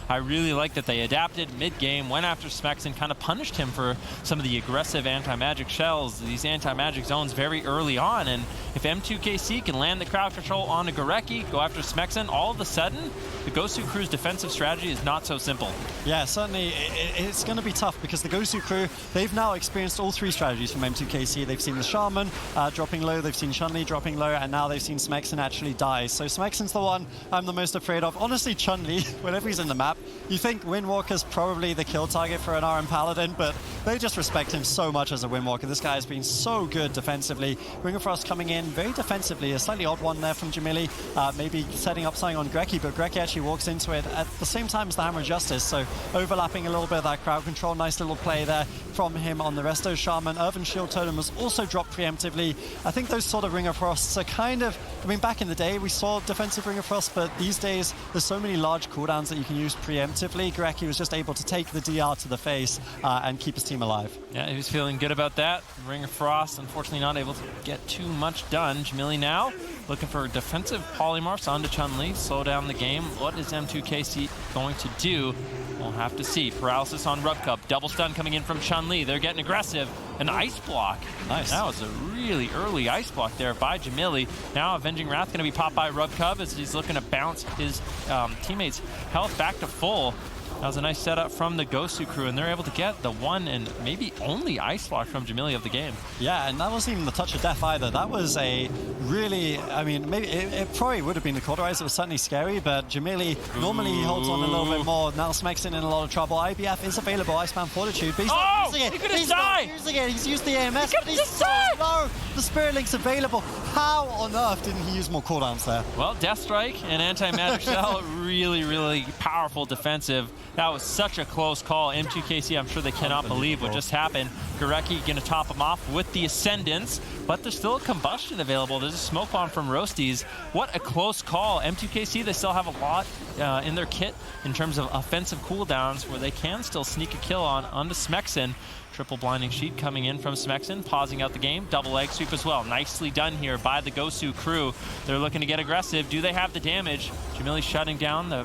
I really like that they adapted mid-game, went after Smex and kind of punished him for some of the aggressive anti-magic shells, these anti-magic zones very early on. And if M2KC can land the crowd control onto Gorecki, go after Smexen, all of a sudden, the Gosu crew's defensive strategy is not so simple. Yeah, certainly it's going to be tough, because the Gosu crew, they've now experienced all 3 strategies from M2KC. They've seen the Shaman dropping low, they've seen Chun-Li dropping low, and now they've seen Smexen actually die. So Smexen's the one I'm the most afraid of. Honestly, Chun-Li, whenever he's in the map, you think Windwalker's probably the kill target for an RM Paladin, but they just respect him so much as a Windwalker. This guy has been so good defensively. Ring of Frost coming in very defensively. A slightly odd one there from Jamili, maybe setting up something on Gorecki, but Gorecki actually walks into it at the same time as the Hammer of Justice, so overlapping a little bit of that crowd control. Nice little play there from him on the Resto Shaman. Irvin Shield Totem was also dropped preemptively. I think those sort of Ring of Frosts are kind of, I mean, back in the day we saw defensive Ring of Frost, but these days there's so many large cooldowns that you can use preemptively. Gorecki was just able to take the DR to the face and keep his team alive. Yeah, he was feeling good about that. Ring of Frost, unfortunately not able to get too much done. Jamili now looking for defensive polymorphs onto Chun-Li, slow down the game. What is M2KC going to do? We'll have to see. Paralysis on Rub Cup. Double stun coming in from Chun-Li. They're getting aggressive. An ice block. Nice. That was a really early ice block there by Jamili. Now Avenging Wrath going to be popped by Rub Cub as he's looking to bounce his teammates' health back to full. That was a nice setup from the Gosu crew, and they're able to get the one and maybe only ice block from Jamili of the game. Yeah, and that wasn't even the touch of death either. That was a really, I mean, maybe it probably would have been the cauterize. It was certainly scary, but Jamili normally he holds on a little bit more. Now Smexen in a lot of trouble. IBF is available, Iceman Fortitude, but he's not using it. He could have He's died. not using it. He's used the AMS, but he's so low. The Spirit Link's available. How on earth didn't he use more cooldowns there? Well, Death Strike and Anti-Magic Shell, really powerful defensive. That was such a close call. M2KC, I'm sure they cannot believe what just happened. Gorecki going to top him off with the Ascendants, but there's still a combustion available. There's a smoke bomb from Roasties. What a close call. M2KC, they still have a lot in their kit in terms of offensive cooldowns where they can still sneak a kill onto Smexen. Triple blinding sheet coming in from Smexen, pausing out the game. Double egg sweep as well. Nicely done here by the Gosu crew. They're looking to get aggressive. Do they have the damage? Jamili shutting down the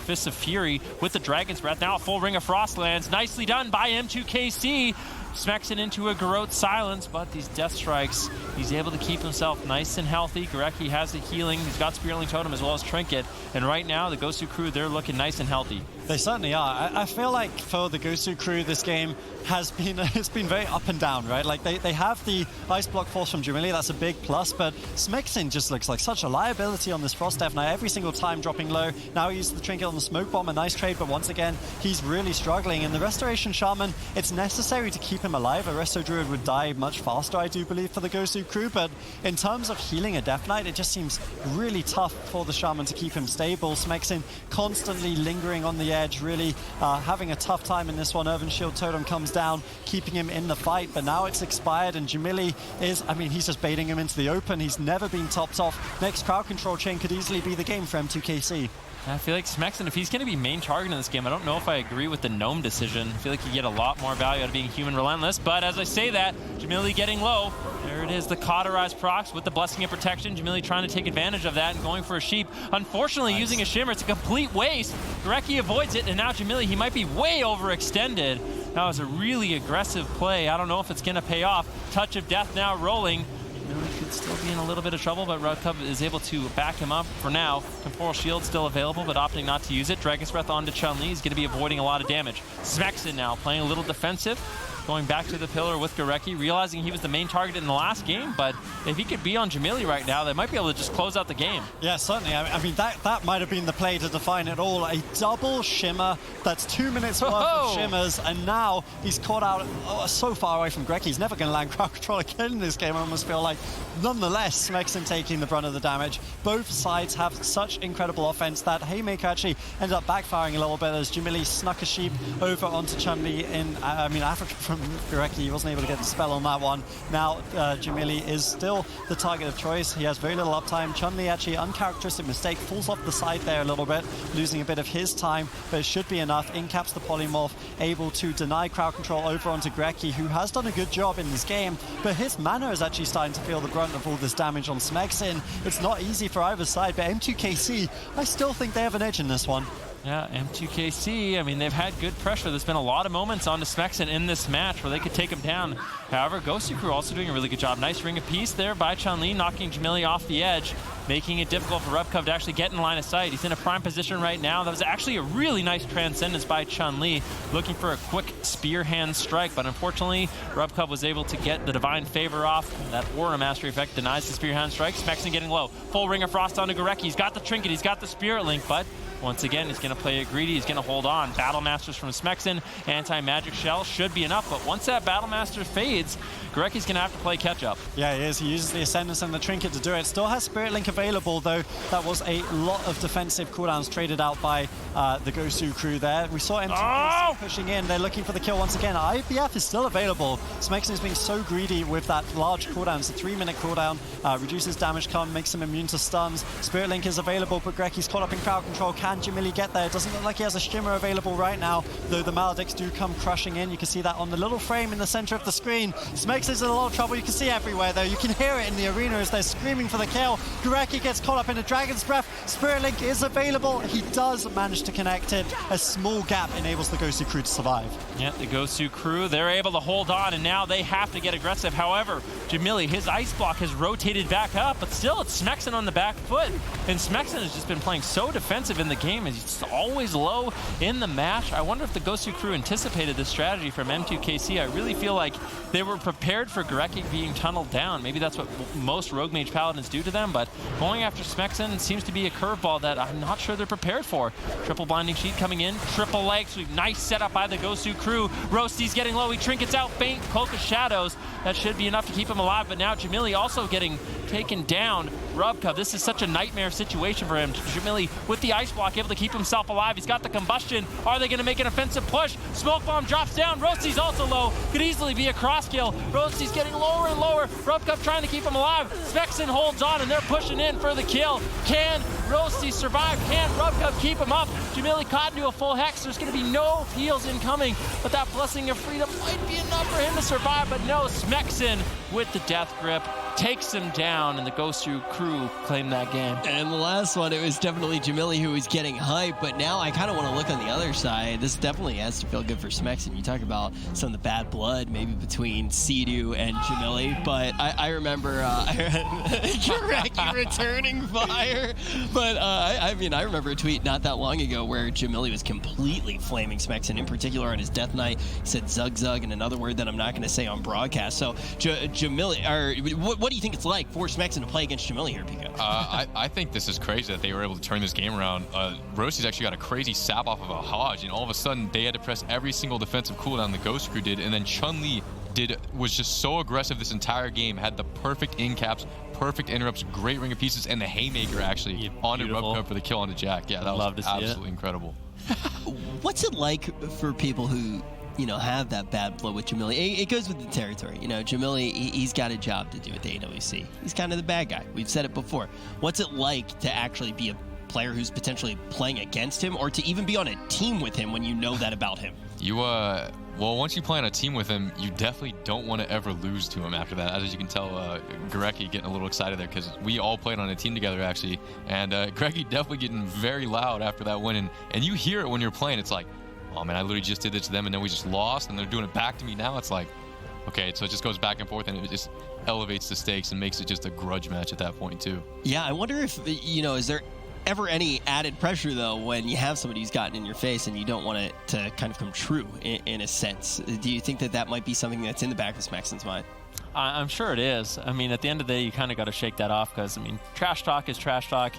Fists of Fury with the Dragon's Breath. Now a full Ring of Frost lands. Nicely done by M2KC. Smexen into a Garrote silence, but these Death Strikes, he's able to keep himself nice and healthy. Gorecki has the healing. He's got Spearling Totem as well as Trinket. And right now, the Gosu crew, they're looking nice and healthy. They certainly are. I feel like for the Gosu crew, this game has been it's been very up and down, right? Like they have the Ice Block Force from Jamili, that's a big plus, but Smexen just looks like such a liability on this Frost Death Knight every single time dropping low. Now he uses the Trinket on the Smoke Bomb, a nice trade, but once again, he's really struggling. And the Restoration Shaman, it's necessary to keep him alive. A Resto Druid would die much faster, I do believe, for the Gosu crew, but in terms of healing a Death Knight, it just seems really tough for the Shaman to keep him stable. Smexen constantly lingering on the edge, really having a tough time in this one. Earthen Shield Totem comes down, keeping him in the fight, but now it's expired, and Jamili is, I mean, he's just baiting him into the open. He's never been topped off. Next crowd control chain could easily be the game for M2KC. I feel like Smexen, if he's going to be main target in this game, I don't know if I agree with the Gnome decision. I feel like you get a lot more value out of being Human Relentless, but as I say that, Jamili getting low. There it is, the Cauterized procs with the Blessing of Protection. Jamili trying to take advantage of that and going for a Sheep. Unfortunately, using a Shimmer, it's a complete waste. Gorecki avoids it, and now Jamili, he might be way overextended. That was a really aggressive play. I don't know if it's going to pay off. Touch of Death now rolling. Jamili could still be in a little bit of trouble, but Rubcub is able to back him up for now. Temporal Shield still available, but opting not to use it. Dragon's Breath onto Chun-Li. He's going to be avoiding a lot of damage. Smexen now playing a little defensive. Going back to the pillar with Gorecki, realizing he was the main target in the last game, but if he could be on Jamili right now, they might be able to just close out the game. Yeah, certainly. I mean, that might have been the play to define it all. A double shimmer, that's 2 minutes worth of shimmers, and now he's caught out so far away from Gorecki. He's never going to land crowd control again in this game, I almost feel like. Nonetheless, Smexen taking the brunt of the damage. Both sides have such incredible offense that Haymaker actually ended up backfiring a little bit as Jamili snuck a Sheep over onto Chun-Li in, Africa from Gorecki. He wasn't able to get the spell on that one. Now Jamili is still the target of choice. He has very little uptime. Chun-Li actually, uncharacteristic mistake, falls off the side there a little bit, losing a bit of his time, but it should be enough. Incaps the Polymorph, able to deny crowd control over onto Gorecki, who has done a good job in this game, but his mana is actually starting to feel the brunt of all this damage on Smexen. It's not easy for either side, but M2KC, I still think they have an edge in this one. Yeah, M2KC, I mean, they've had good pressure. There's been a lot of moments on Smexen in this match where they could take him down. However, Gosu crew also doing a really good job. Nice Ring of Peace there by Chun-Li, knocking Jamili off the edge, making it difficult for Rubcub to actually get in line of sight. He's in a prime position right now. That was actually a really nice Transcendence by Chun-Li, looking for a quick Spear Hand strike, but unfortunately, Rubcub was able to get the Divine Favor off. That Aura Mastery effect denies the Spear Hand strike. Smexen getting low. Full Ring of Frost onto Gorecki. He's got the Trinket, he's got the Spirit Link, but once again, he's going to play it greedy. He's going to hold on. Battle Masters from Smexen. Anti-Magic Shell should be enough, but once that Battle Master fades, Gorecki's going to have to play catch-up. Yeah, he is. He uses the Ascendance and the Trinket to do it. Still has Spirit Link available, though. That was a lot of defensive cooldowns traded out by the Gosu crew there. We saw M2KC pushing in. They're looking for the kill once again. IBF is still available. Smexen is being so greedy with that large cooldown. It's a 3-minute cooldown. Reduces damage come, makes him immune to stuns. Spirit Link is available, but Gorecki's caught up in crowd control. Can Jamili get there? It doesn't look like he has a Shimmer available right now, though the Maledicts do come crushing in. You can see that on the little frame in the center of the screen. Smexen's in a lot of trouble. You can see everywhere, though. You can hear it in the arena as they're screaming for the kill. Gorecki gets caught up in a Dragon's Breath. Spirit Link is available. He does manage to connect it. A small gap enables the Gosu crew to survive. Yeah, the Gosu crew, they're able to hold on, and now they have to get aggressive. However, Jamili, his Ice Block has rotated back up, but still it's Smexen on the back foot. And Smexen has just been playing so defensive in the game. He's always low in the match. I wonder if the Gosu crew anticipated this strategy from M2KC. I really feel like they were prepared for Gorecki being tunneled down. Maybe that's what most Rogue Mage Paladins do to them, but going after Smexen seems to be a curveball that I'm not sure they're prepared for. Triple Blinding Sheet coming in, triple leg sweep. Nice setup by the Gosu crew. Roasty's getting low. He trinkets out faint Cloak of Shadows. That should be enough to keep him alive, but now Jamili also getting taken down. Rubcub, this is such a nightmare situation for him. Jamili with the ice block, able to keep himself alive. He's got the combustion. Are they going to make an offensive push? Smoke bomb drops down. Roasty's also low. Could easily be a cross kill. Roasty's getting lower and lower. Rubcub trying to keep him alive. Smexon holds on, and they're pushing in for the kill. Can Roasty survive? Can Rubcub keep him up? Jamili caught into a full hex. There's going to be no heals incoming, but that Blessing of Freedom might be enough for him to survive, but no, Smexon with the death grip takes him down, and the Gosu crew claim that game. And the last one, it was definitely Jamili who was getting hyped, but now I kind of want to look on the other side. This definitely has to feel good for Smexon. You talk about some of the bad blood maybe between Sea-Doo and Jamili, but I remember Kareki returning fire, but I mean, I remember a tweet not that long ago where Jamili was completely flaming Smexon, in particular on his Death Knight. He said Zug Zug and another word that I'm not going to say on broadcast. So Jamili, or what do you think it's like for Smexon to play against Jamili here, Pika? I think this is crazy that they were able to turn this game around. Roasty's actually got a crazy sap off of a Hodge, and all of a sudden they had to press every single defensive cooldown the Ghost Crew did, and then Chun-Li was just so aggressive this entire game, had the perfect in caps, perfect interrupts, great ring of pieces, and the haymaker actually onto Rubcub for the kill onto Jack. Yeah, that was absolutely incredible. What's it like for people who, you know, have that bad blood with Jamili? It goes with the territory. You know, Jamili, he's got a job to do at the AWC. He's kind of the bad guy. We've said it before. What's it like to actually be a player who's potentially playing against him, or to even be on a team with him when you know that about him? Well, once you play on a team with him, you definitely don't want to ever lose to him after that. As you can tell, Gareki getting a little excited there because we all played on a team together, actually. And Gareki definitely getting very loud after that win. And you hear it when you're playing. It's like, oh, man, I literally just did this to them, and then we just lost, and they're doing it back to me now. It's like, okay, so it just goes back and forth, and it just elevates the stakes and makes it just a grudge match at that point, too. Yeah, I wonder if, you know, is there ever any added pressure, though, when you have somebody who's gotten in your face and you don't want it to kind of come true in a sense? Do you think that might be something that's in the back of Smexon's mind? I'm sure it is. I mean, at the end of the day, you kind of got to shake that off because, I mean, trash talk is trash talk.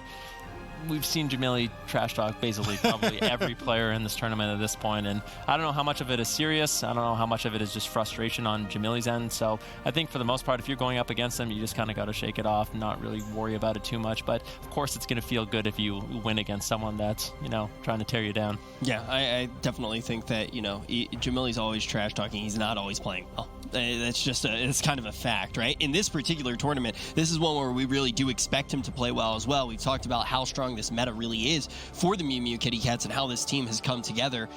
We've seen Jamili trash talk basically probably every player in this tournament at this point, and I don't know how much of it is serious. I don't know how much of it is just frustration on Jamili's end. So I think for the most part, if you're going up against them, you just kind of got to shake it off, not really worry about it too much. But of course, it's going to feel good if you win against someone that's, you know, trying to tear you down. Yeah, I definitely think that, you know, Jamili's always trash talking. He's not always playing well. That's just it's kind of a fact, right? In this particular tournament, this is one where we really do expect him to play well as well. We've talked about how strong this meta really is for the Mew Mew Kitty Cats and how this team has come together.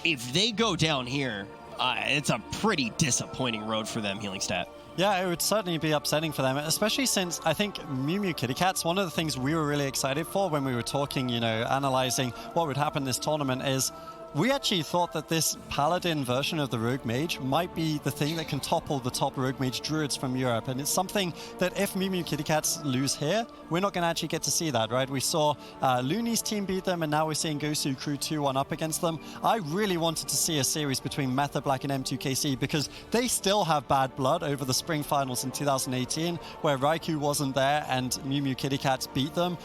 If they go down here, it's a pretty disappointing road for them, Healing Stat. Yeah, it would certainly be upsetting for them, especially since I think Mew Mew Kitty Cats, one of the things we were really excited for when we were talking, you know, analyzing what would happen this tournament is we actually thought that this Paladin version of the Rogue Mage might be the thing that can topple the top Rogue Mage Druids from Europe. And it's something that if Mew Mew Kitty Cats lose here, we're not going to actually get to see that, right? We saw Looney's team beat them, and now we're seeing Gosu Crew 2-1 up against them. I really wanted to see a series between Meta Black and M2KC because they still have bad blood over the spring finals in 2018, where Raikou wasn't there and Mew Mew Kitty Cats beat them.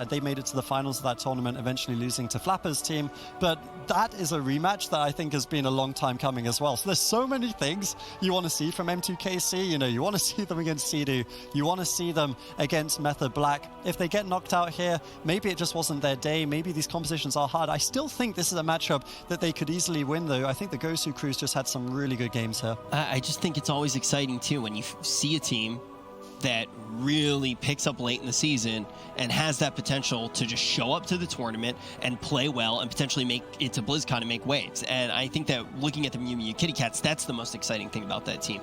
They made it to the finals of that tournament, eventually losing to Flapper's team. But that is a rematch that I think has been a long time coming as well. So there's so many things you want to see from M2KC. You know, you want to see them against Sea-Doo. You want to see them against Method Black. If they get knocked out here, maybe it just wasn't their day. Maybe these compositions are hard. I still think this is a matchup that they could easily win, though. I think the Gosu Crews just had some really good games here. I just think it's always exciting, too, when you see a team that really picks up late in the season and has that potential to just show up to the tournament and play well and potentially make it to BlizzCon and make waves. And I think that looking at the Mew Mew Kitty Cats, that's the most exciting thing about that team.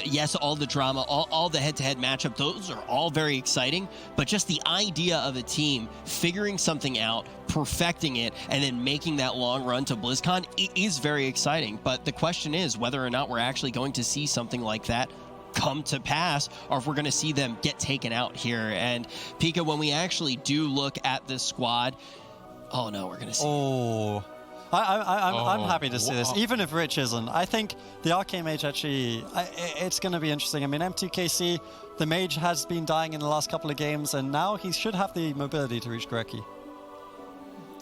Yes, all the drama, all the head-to-head matchup, those are all very exciting, but just the idea of a team figuring something out, perfecting it, and then making that long run to BlizzCon, it is very exciting. But the question is whether or not we're actually going to see something like that come to pass, or if we're going to see them get taken out here. And Pika, when we actually do look at this squad, oh no, we're going to see. Oh, I'm happy to see this, even if Rich isn't. I think the Arcane Mage actually, it's going to be interesting. I mean, M2KC, the Mage has been dying in the last couple of games, and now he should have the mobility to reach Gareki.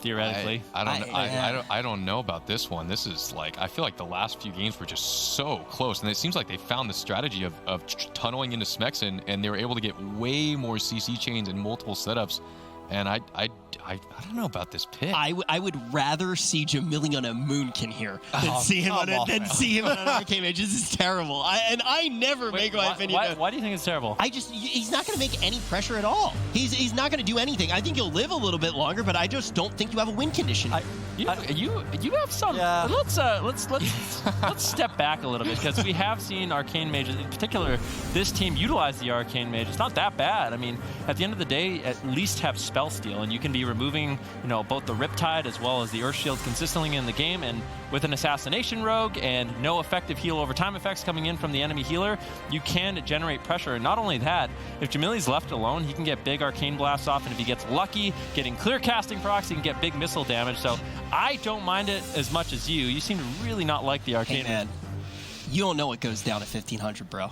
theoretically. I don't know about this one. This is like, I feel like the last few games were just so close, and it seems like they found the strategy of tunneling into Smexen, and they were able to get way more CC chains and multiple setups. And I don't know about this pick. I would rather see Jamili on a Moonkin here than see him on an Arcane Mage. This is terrible. I never make my opinion. Why do you think it's terrible? He's not going to make any pressure at all. He's not going to do anything. I think he'll live a little bit longer, but I just don't think you have a win condition. You have some. Yeah. Let's step back a little bit, because we have seen Arcane Mages, in particular, this team utilize the Arcane Mage. It's not that bad. I mean, at the end of the day, at least have spell steal, and you can be removing, both the Riptide as well as the Earth Shield consistently in the game, and with an Assassination Rogue and no effective heal over time effects coming in from the enemy healer, you can generate pressure. And not only that, if Jamili's left alone, he can get big Arcane Blasts off, and if he gets lucky getting clear casting procs, he can get big missile damage. So I don't mind it as much as you. You seem to really not like the Arcane. Hey, man. You don't know what goes down at 1500, bro.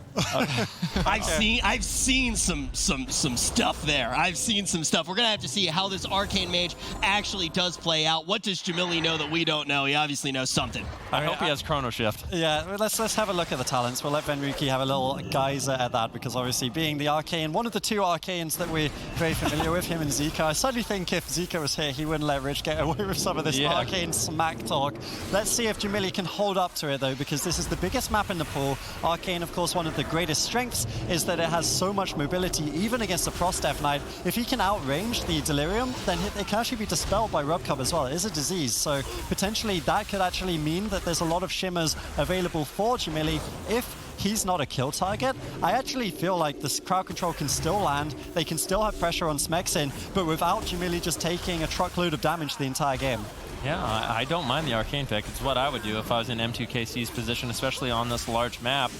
I've seen some stuff there. I've seen some stuff. We're gonna have to see how this Arcane Mage actually does play out. What does Jamili know that we don't know? He obviously knows something. I hope he has Chrono Shift. Yeah, let's have a look at the talents. We'll let Venruki have a little geyser at that, because obviously being the Arcane, one of the two Arcanes that we're very familiar with, him and Zika. I certainly think if Zika was here, he wouldn't let Rich get away with some of this Arcane smack talk. Let's see if Jamili can hold up to it, though, because this is the biggest map in the pool. Arcane, of course, one of the greatest strengths is that it has so much mobility, even against the Frost Death Knight. If he can outrange the Delirium, then it can actually be dispelled by Rubcub as well. It is a disease, so potentially that could actually mean that there's a lot of shimmers available for Jamili if he's not a kill target. I actually feel like this crowd control can still land. They can still have pressure on Smexen, but without Jamili just taking a truckload of damage the entire game. Yeah, I don't mind the Arcane pick. It's what I would do if I was in M2KC's position, especially on this large map.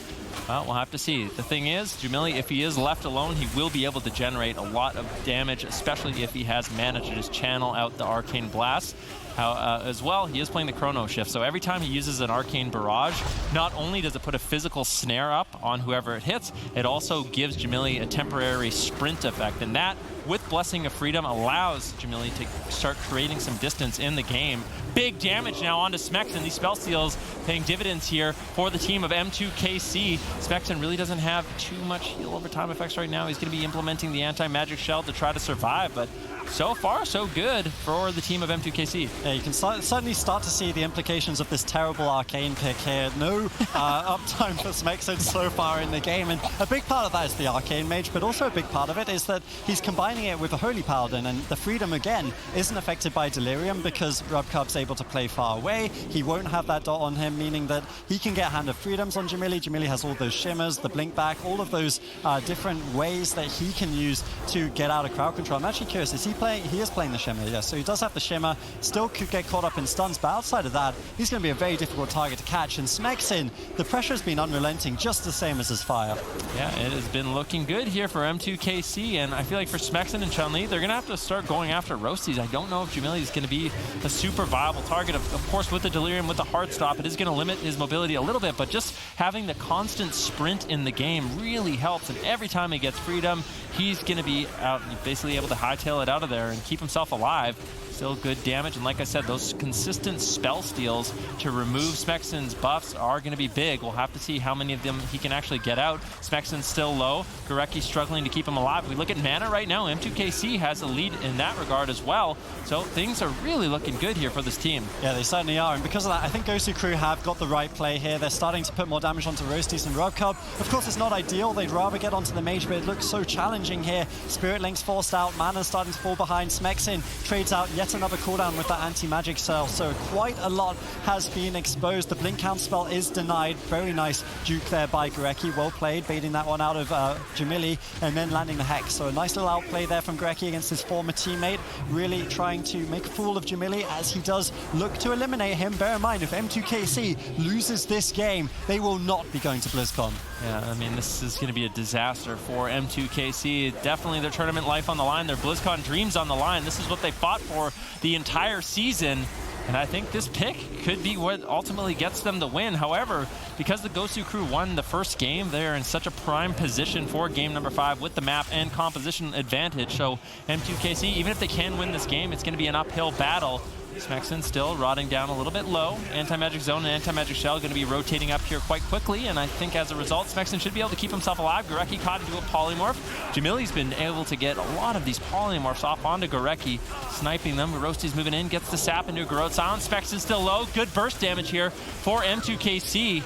Well, we'll have to see. The thing is, Jamili, if he is left alone, he will be able to generate a lot of damage, especially if he has mana to just channel out the Arcane Blast. As well, he is playing the Chrono Shift, so every time he uses an Arcane Barrage, not only does it put a physical snare up on whoever it hits, it also gives Jamili a temporary sprint effect, and that, with Blessing of Freedom, allows Jamili to start creating some distance in the game. Big damage now onto Smexen. These spell steals paying dividends here for the team of M2KC. Smexen really doesn't have too much heal over time effects right now. He's going to be implementing the anti-magic shell to try to survive, but so far, so good for the team of M2KC. Yeah, you can certainly start to see the implications of this terrible Arcane pick here. No uptime for Smexen so far in the game, and a big part of that is the Arcane Mage, but also a big part of it is that he's combining it with a Holy Paladin, and the Freedom, again, isn't affected by Delirium because Rubcub's able to play far away. He won't have that dot on him, meaning that he can get Hand of Freedoms on Jamili. Jamili has all those shimmers, the blink back, all of those different ways that he can use to get out of crowd control. I'm actually curious, is he playing? He is playing the shimmer, yes. So he does have the shimmer, still could get caught up in stuns, but outside of that, he's going to be a very difficult target to catch. And Smexen, the pressure has been unrelenting, just the same as his fire. Yeah, it has been looking good here for M2KC, and I feel like for Smexen and Chun-Li, they're going to have to start going after Roasties. I don't know if Jamili is going to be a super viable target. Of course, with the Delirium, with the Heart Stop, it is going to limit his mobility a little bit, but just having the constant sprint in the game really helps, and every time he gets Freedom, he's going to be out, basically able to hightail it out of there and keep himself alive. Still good damage, and like I said, those consistent spell steals to remove Smexen's buffs are going to be big. We'll have to see how many of them he can actually get out. Smexen's still low. Gorecki struggling to keep him alive. We look at mana right now. M2KC has a lead in that regard as well. So things are really looking good here for this team. Yeah, they certainly are, and because of that, I think Gosu crew have got the right play here. They're starting to put more damage onto Roasties and Rubcub. Of course, it's not ideal. They'd rather get onto the Mage, but it looks so challenging here. Spirit Link's forced out. Mana's starting to fall behind. Smexen trades out yet another cooldown with that anti-magic cell, so quite a lot has been exposed. The blink count spell is denied. Very nice juke there by Gorecki. Well played, baiting that one out of Jamili and then landing the Hex. So a nice little outplay there from Gorecki against his former teammate, really trying to make a fool of Jamili as he does look to eliminate him. Bear in mind, if M2KC loses this game, they will not be going to BlizzCon. Yeah, I mean, this is going to be a disaster for M2KC. Definitely their tournament life on the line, their BlizzCon dreams on the line. This is what they fought for the entire season. And I think this pick could be what ultimately gets them the win. However, because the Gosu crew won the first game, they're in such a prime position for game number 5 with the map and composition advantage. So M2KC, even if they can win this game, it's going to be an uphill battle. Smexen still rotting down a little bit low. Anti-Magic Zone and Anti-Magic Shell going to be rotating up here quite quickly, and I think as a result, Smexen should be able to keep himself alive. Gorecki caught into a polymorph. Jamili's been able to get a lot of these polymorphs off onto Gorecki, sniping them. Roasty's moving in, gets the sap into a Garrote Silence. Smexen still low. Good burst damage here for M2KC.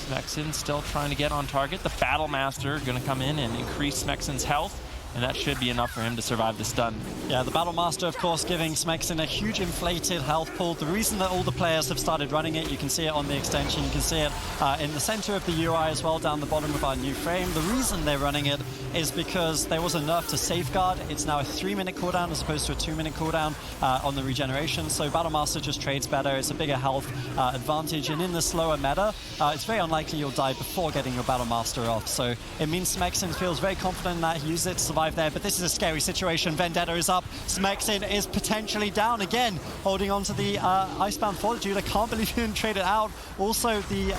Smexen still trying to get on target. The Battle Master going to come in and increase Smexen's health, and that should be enough for him to survive the stun. Yeah, the Battle Master, of course, giving Smexen a huge inflated health pool. The reason that all the players have started running it, you can see it on the extension, you can see it in the center of the UI as well, down the bottom of our new frame. The reason they're running it is because there was a nerf to Safeguard. It's now a 3-minute cooldown as opposed to a 2-minute cooldown on the regeneration. So Battle Master just trades better. It's a bigger health advantage. And in the slower meta, it's very unlikely you'll die before getting your Battle Master off. So it means Smexen feels very confident that he used it to survive there. But this is a scary situation. Vendetta is up. Smexen is potentially down again, holding on to the Icebound Fortitude. I can't believe he didn't trade it out. Also, the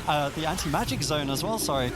Anti-Magic Zone as well, sorry,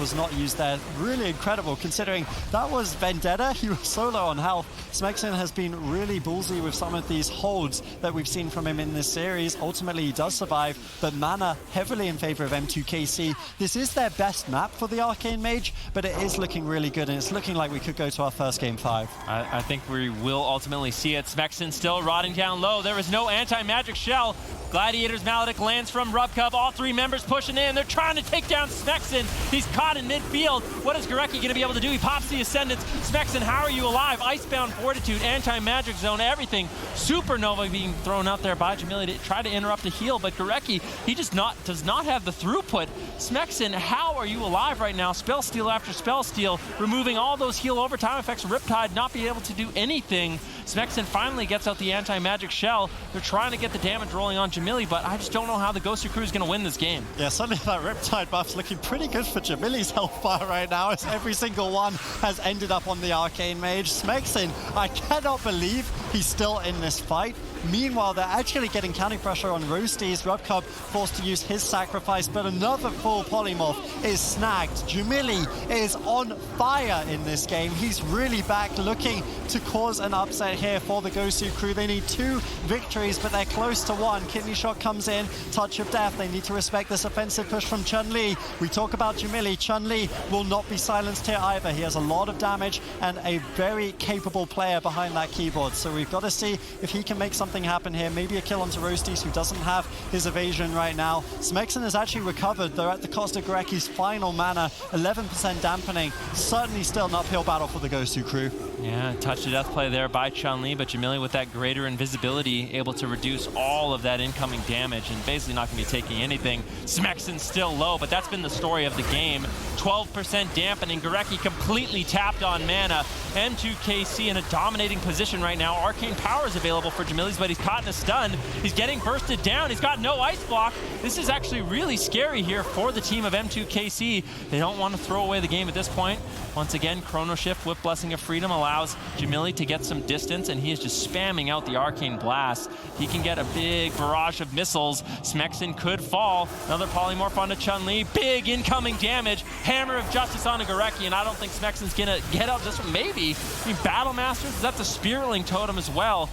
was not used there. Really incredible, considering that was Vendetta. He was so low on health. Smexen has been really ballsy with some of these holds that we've seen from him in this series. Ultimately, he does survive, but mana heavily in favor of M2KC. This is their best map for the Arcane Mage, but it is looking really good, and it's looking like we could go to our first game 5. I think we will ultimately see it. Smexen still rotting down low. There is no Anti-Magic Shell. Gladiator's Maledict lands from Rubcub. All 3 members pushing in. They're trying to take down Smexen. He's caught in midfield. What is Gorecki going to be able to do? He pops the Ascendance. Smexen, how are you alive? Icebound Fortitude, Anti-Magic Zone, everything. Supernova being thrown out there by Jamili to try to interrupt the heal, but Gorecki, he just does not have the throughput. Smexen, how are you alive right now? Spell Steal after Spell Steal, removing all those heal overtime effects. Riptide not being able to do anything. Smexen finally gets out the Anti-Magic Shell. They're trying to get the damage rolling on Jamili, but I just don't know how the Gosu crew is going to win this game. Yeah, suddenly that Riptide buff's looking pretty good for Jamili's health bar right now, as every single one has ended up on the Arcane Mage. Smexen, I cannot believe he's still in this fight. Meanwhile, they're actually getting counting pressure on Roasties. Rubcub forced to use his sacrifice, but another full polymorph is snagged. Jamili is on fire in this game. He's really back, looking to cause an upset here for the Gosu crew. They need 2 victories, but they're close to 1. Kidney Shot comes in, Touch of Death. They need to respect this offensive push from Chun-Li. We talk about Jamili. Chun-Li will not be silenced here either. He has a lot of damage and a very capable player behind that keyboard. So we've got to see if he can make something happen here. Maybe a kill onto Roasties, who doesn't have his evasion right now. Smexen has actually recovered, though at the cost of Gorecki's final mana. 11% dampening. Certainly still an uphill battle for the Gosu crew. Yeah, touch of death play there by Chun-Li, but Jamili with that greater invisibility, able to reduce all of that incoming damage and basically not going to be taking anything. Smexen's still low, but that's been the story of the game. 12% dampening. Gorecki completely tapped on mana. M2KC in a dominating position right now. Arcane Power is available for Jamili's, but he's caught in a stun. He's getting bursted down. He's got no ice block. This is actually really scary here for the team of M2KC. They don't want to throw away the game at this point. Once again, Chrono Shift with Blessing of Freedom allows Jamili to get some distance, and he is just spamming out the Arcane Blast. He can get a big barrage of missiles. Smexen could fall. Another polymorph onto Chun-Li. Big incoming damage. Hammer of Justice onto Gorecki, and I don't think Smexen's gonna get up this one. Maybe. I mean, Battle Masters, that's a Spiraling Totem as well.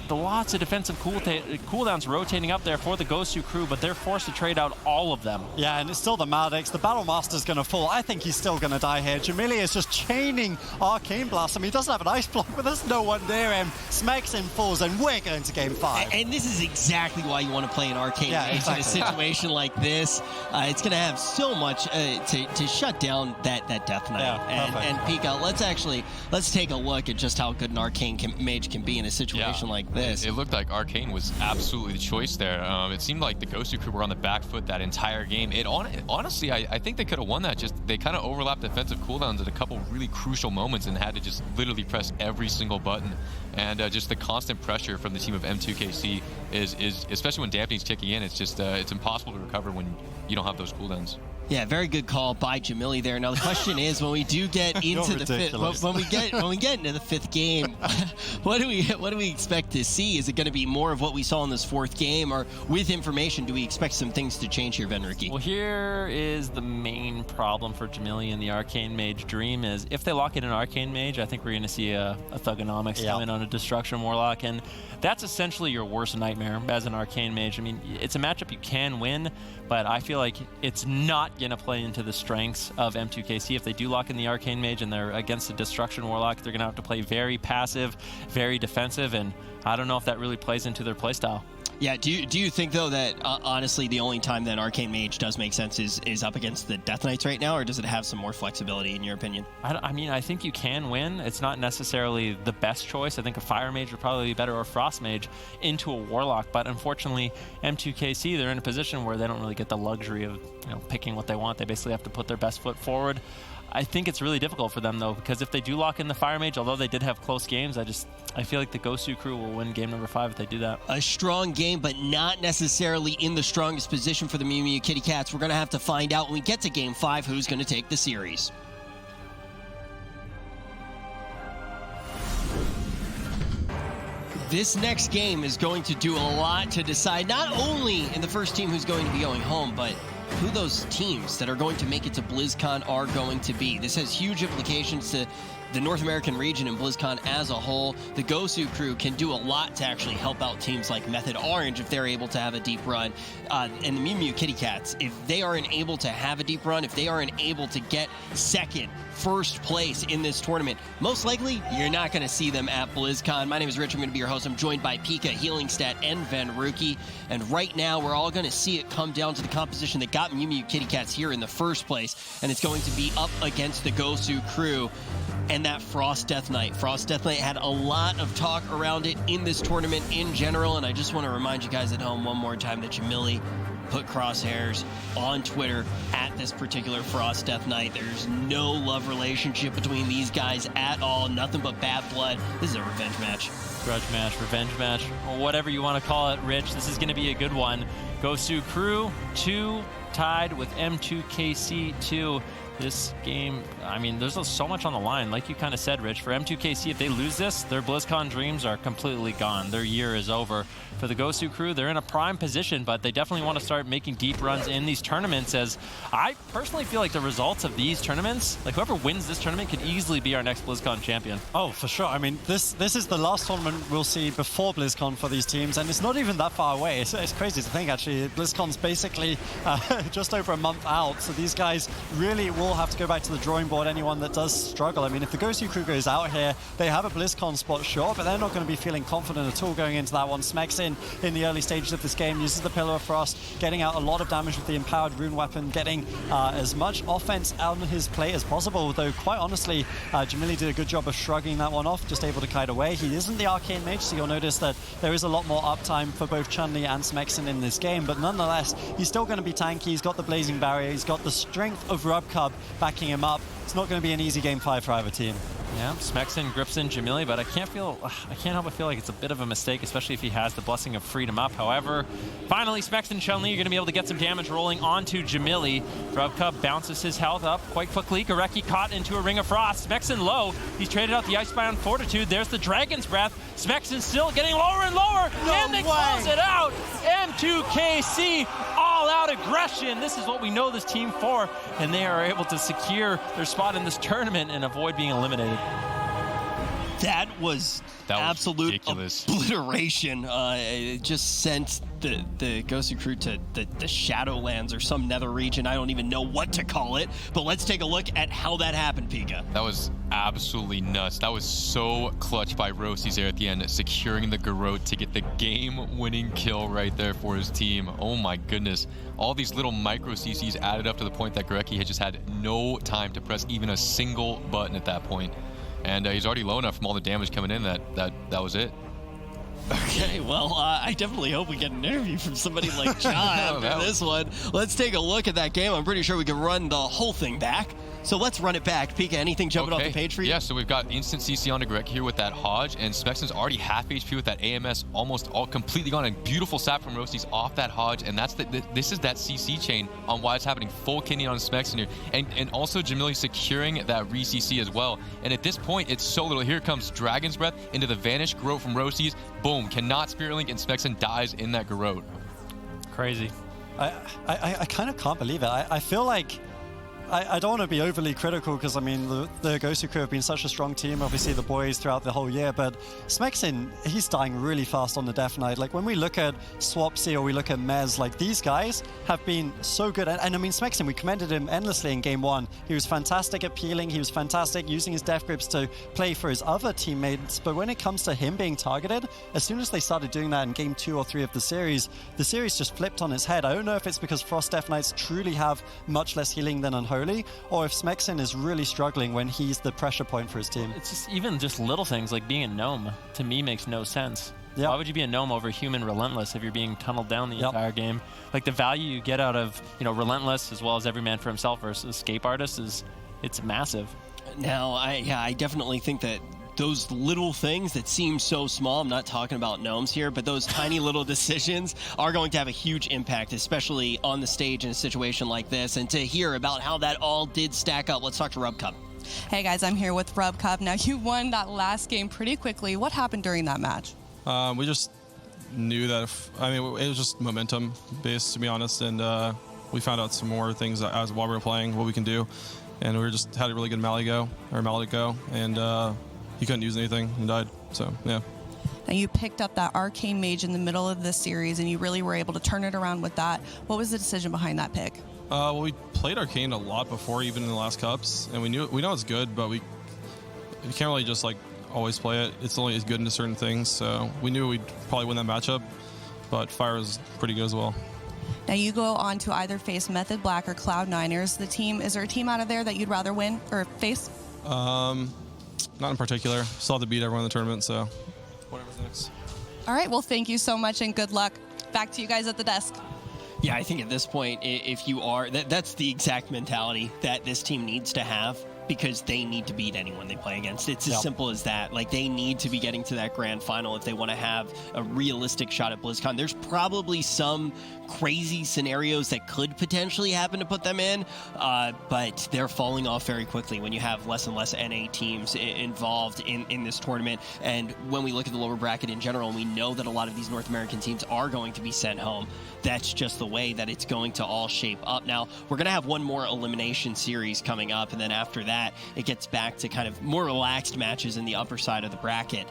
The lots of defensive cooldowns rotating up there for the Gosu crew, but they're forced to trade out all of them. Yeah, and it's still the Maledicts. The Battle Master's going to fall. I think he's still going to die here. Jamili is just chaining Arcane Blast. I mean, he doesn't have an ice block, but there's no one near him. Smexen falls, and we're going to game 5. And this is exactly why you want to play an Arcane Mage in a situation like this. It's going to have so much to shut down that Death Knight. Yeah, and Pika, let's take a look at just how good an Arcane Mage can be in a situation like this. It looked like Arcane was absolutely the choice there. It seemed like the Gosu crew were on the back foot that entire game. Honestly, I think they could have won that. Just they kind of overlapped defensive cooldowns at a couple really crucial moments and had to just literally press every single button. And just the constant pressure from the team of M2KC is especially when dampening's kicking in, it's just it's impossible to recover when you don't have those cooldowns. Yeah, very good call by Jamili there. Now the question is, when we do get into the fifth, when we get into the fifth game, what do we expect to see? Is it going to be more of what we saw in this fourth game, or with information, do we expect some things to change here, Ben Rookie? Well, here is the main problem for Jamili and the Arcane Mage dream is if they lock in an Arcane Mage, I think we're going to see a Thugonomics come in on a Destruction Warlock, and that's essentially your worst nightmare as an Arcane Mage. I mean, it's a matchup you can win, but I feel like it's not going to play into the strengths of M2KC. If they do lock in the Arcane Mage and they're against a Destruction Warlock, they're going to have to play very passive, very defensive, and I don't know if that really plays into their playstyle. Yeah, do you think, though, that honestly the only time that Arcane Mage does make sense is up against the Death Knights right now, or does it have some more flexibility in your opinion? I mean, I think you can win. It's not necessarily the best choice. I think a Fire Mage would probably be better, or a Frost Mage into a Warlock, but unfortunately M2KC, they're in a position where they don't really get the luxury of picking what they want. They basically have to put their best foot forward. I think it's really difficult for them, though, because if they do lock in the Fire Mage, although they did have close games, I feel like the Gosu crew will win game number 5 if they do that. A strong game, but not necessarily in the strongest position for the Mew Mew Kitty Cats. We're going to have to find out when we get to game 5 who's going to take the series. This next game is going to do a lot to decide not only in the first team who's going to be going home, but who those teams that are going to make it to BlizzCon are going to be. This has huge implications to the North American region and BlizzCon as a whole. The Gosu crew can do a lot to actually help out teams like Method Orange if they're able to have a deep run. And the Mew Mew Kitty Cats, if they aren't able to have a deep run, if they aren't able to get first place in this tournament, most likely you're not going to see them at BlizzCon. My name is Rich. I'm going to be your host. I'm joined by Pika, Healing Stat, and Ben Rookie. And right now, we're all going to see it come down to the composition that got Mew Mew Kitty Cats here in the first place. And it's going to be up against the Gosu crew and that Frost Death Knight. Frost Death Knight had a lot of talk around it in this tournament in general. And I just want to remind you guys at home one more time that Jamili put crosshairs on Twitter at this particular Frost Death Knight. There's no love relationship between these guys at all. Nothing but bad blood. This is a revenge match. Grudge match, revenge match, or whatever you want to call it, Rich. This is going to be a good one. Gosu Crew 2 tied with M2KC 2. This game, I mean, there's so much on the line. Like you kind of said, Rich, for M2KC, if they lose this, their BlizzCon dreams are completely gone. Their year is over. For the Gosu crew, they're in a prime position, but they definitely want to start making deep runs in these tournaments, as I personally feel like the results of these tournaments, like whoever wins this tournament could easily be our next BlizzCon champion. Oh, for sure. I mean, this is the last tournament we'll see before BlizzCon for these teams, and it's not even that far away. It's crazy to think, actually. BlizzCon's basically just over a month out, so these guys really will have to go back to the drawing board, anyone that does struggle. I mean, if the Gosu crew goes out here, they have a BlizzCon spot, sure, but they're not going to be feeling confident at all going into that one. Smexin in the early stages of this game uses the Pillar of Frost, getting out a lot of damage with the empowered rune weapon, getting as much offense out on his plate as possible, though quite honestly, Jamili did a good job of shrugging that one off, just able to kite away. He isn't the Arcane Mage, so you'll notice that there is a lot more uptime for both Chun-Li and Smexin in this game, but nonetheless, he's still going to be tanky. He's got the Blazing Barrier, he's got the strength of Rubcub backing him up. It's not going to be an easy game 5 for either team. Yeah, Smexin grips in Jamili, but I can't help but feel like it's a bit of a mistake, especially if he has the Blessing of Freedom up. However, finally, Smexin Chun-Li, you're going to be able to get some damage rolling onto Jamili. Rubcub bounces his health up quite quickly. Gorecki caught into a Ring of Frost. Smexin low. He's traded out the Icebound Fortitude. There's the Dragon's Breath. Smexin still getting lower and lower. And they close it out. M2KC all-out aggression. This is what we know this team for, and they are able to secure their spot in this tournament and avoid being eliminated. That was absolute ridiculous obliteration. It just sent the Gosu crew to the Shadowlands or some nether region. I don't even know what to call it. But let's take a look at how that happened, Pika. That was absolutely nuts. That was so clutch by Rossies there at the end, securing the Garrote to get the game-winning kill right there for his team. Oh my goodness. All these little micro CCs added up to the point that Gorecki had just had no time to press even a single button at that point. And he's already low enough from all the damage coming in that was it. Okay, well, I definitely hope we get an interview from somebody like John after this one. Let's take a look at that game. I'm pretty sure we can run the whole thing back. So let's run it back. Pika, anything jumping off the page for you? Yeah, so we've got instant CC onto Greg here with that Hodge, and Smexon's already half HP with that AMS almost all completely gone, and beautiful sap from Roasties off that Hodge, and that's this is that CC chain on why it's happening. Full kidney on Smexon here, and also Jamili securing that re-CC as well. And at this point, it's so little. Here comes Dragon's Breath into the Vanish Garrote from Roasties. Boom, cannot Spirit Link, and Smexon dies in that Garrote. Crazy. I kind of can't believe it. I feel like I don't want to be overly critical because, I mean, the Gosu crew have been such a strong team, obviously the boys throughout the whole year, but Smexon, he's dying really fast on the Death Knight. Like, when we look at Swapsy or we look at Mez, like, these guys have been so good. And I mean, Smexon, we commended him endlessly in Game 1. He was fantastic at peeling. He was fantastic using his Death Grips to play for his other teammates. But when it comes to him being targeted, as soon as they started doing that in Game 2 or 3 of the series just flipped on its head. I don't know if it's because Frost Death Knights truly have much less healing than Unholy, or if Smexon is really struggling when he's the pressure point for his team. It's just even just little things like being a gnome, to me, makes no sense. Yep. Why would you be a gnome over human Relentless if you're being tunneled down the entire game? Like, the value you get out of, you know, Relentless as well as Every Man for Himself versus Escape Artist it's massive. Now, I definitely think that those little things that seem so small, I'm not talking about gnomes here, but those tiny little decisions are going to have a huge impact, especially on the stage in a situation like this. And to hear about how that all did stack up, let's talk to RubCup. Hey guys, I'm here with RubCup. Now, you won that last game pretty quickly. What happened during that match? We just knew that, it was just momentum based, to be honest, and we found out some more things while we were playing, what we can do, and we just had a really good Mallet go, and he couldn't use anything and died, so yeah. Now, you picked up that Arcane Mage in the middle of this series, and you really were able to turn it around with that. What was the decision behind that pick? Well, we played Arcane a lot before, even in the last cups, and we know it's good, but we can't really just like always play it. It's only as good into certain things, so we knew we'd probably win that matchup, but Fire is pretty good as well. Now, you go on to either face Method Black or Cloud9ers. Is there a team out of there that you'd rather win or face? Not in particular. Still have to beat everyone in the tournament, so whatever's next. All right, well, thank you so much and good luck. Back to you guys at the desk. Yeah, I think at this point, if you are, that's the exact mentality that this team needs to have, because they need to beat anyone they play against. It's as simple as that. Like, they need to be getting to that grand final if they want to have a realistic shot at BlizzCon. There's probably some crazy scenarios that could potentially happen to put them in, but they're falling off very quickly when you have less and less NA teams involved in this tournament. And when we look at the lower bracket in general, and we know that a lot of these North American teams are going to be sent home, that's just the way that it's going to all shape up. Now, we're going to have one more elimination series coming up, and then after that, it gets back to kind of more relaxed matches in the upper side of the bracket.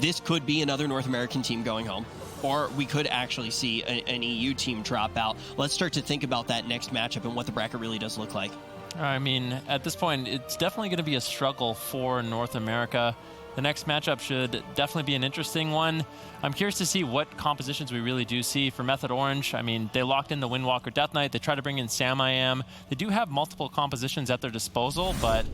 This could be another North American team going home, or we could actually see an EU team drop out. Let's start to think about that next matchup and what the bracket really does look like. I mean, at this point, it's definitely going to be a struggle for North America. The next matchup should definitely be an interesting one. I'm curious to see what compositions we really do see for Method Orange. I mean, they locked in the Windwalker Death Knight. They try to bring in Sam I Am. They do have multiple compositions at their disposal, but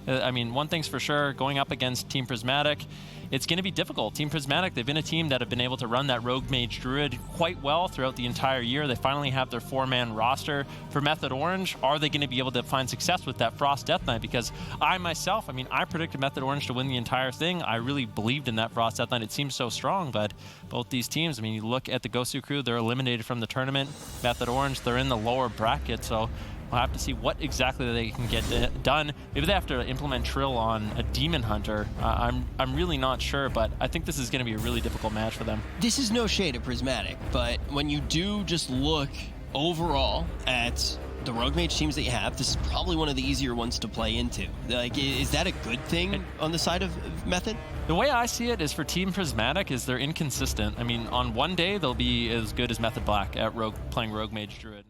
I mean, one thing's for sure, going up against Team Prismatic, it's going to be difficult. Team Prismatic, they've been a team that have been able to run that Rogue Mage Druid quite well throughout the entire year. They finally have their 4-man roster. For Method Orange, are they going to be able to find success with that Frost Death Knight? Because I predicted Method Orange to win the entire thing. I really believed in that Frost Death Knight. It seems so strong, but both these teams, I mean, you look at the Gosu crew, they're eliminated from the tournament. Method Orange, they're in the lower bracket, so we'll have to see what exactly they can get done. Maybe they have to implement Trill on a Demon Hunter. I'm really not sure, but I think this is going to be a really difficult match for them. This is no shade at Prismatic, but when you do just look overall at the Rogue Mage teams that you have, this is probably one of the easier ones to play into. Like, is that a good thing on the side of Method? The way I see it is for Team Prismatic is they're inconsistent. I mean, on one day, they'll be as good as Method Black at playing Rogue Mage Druid.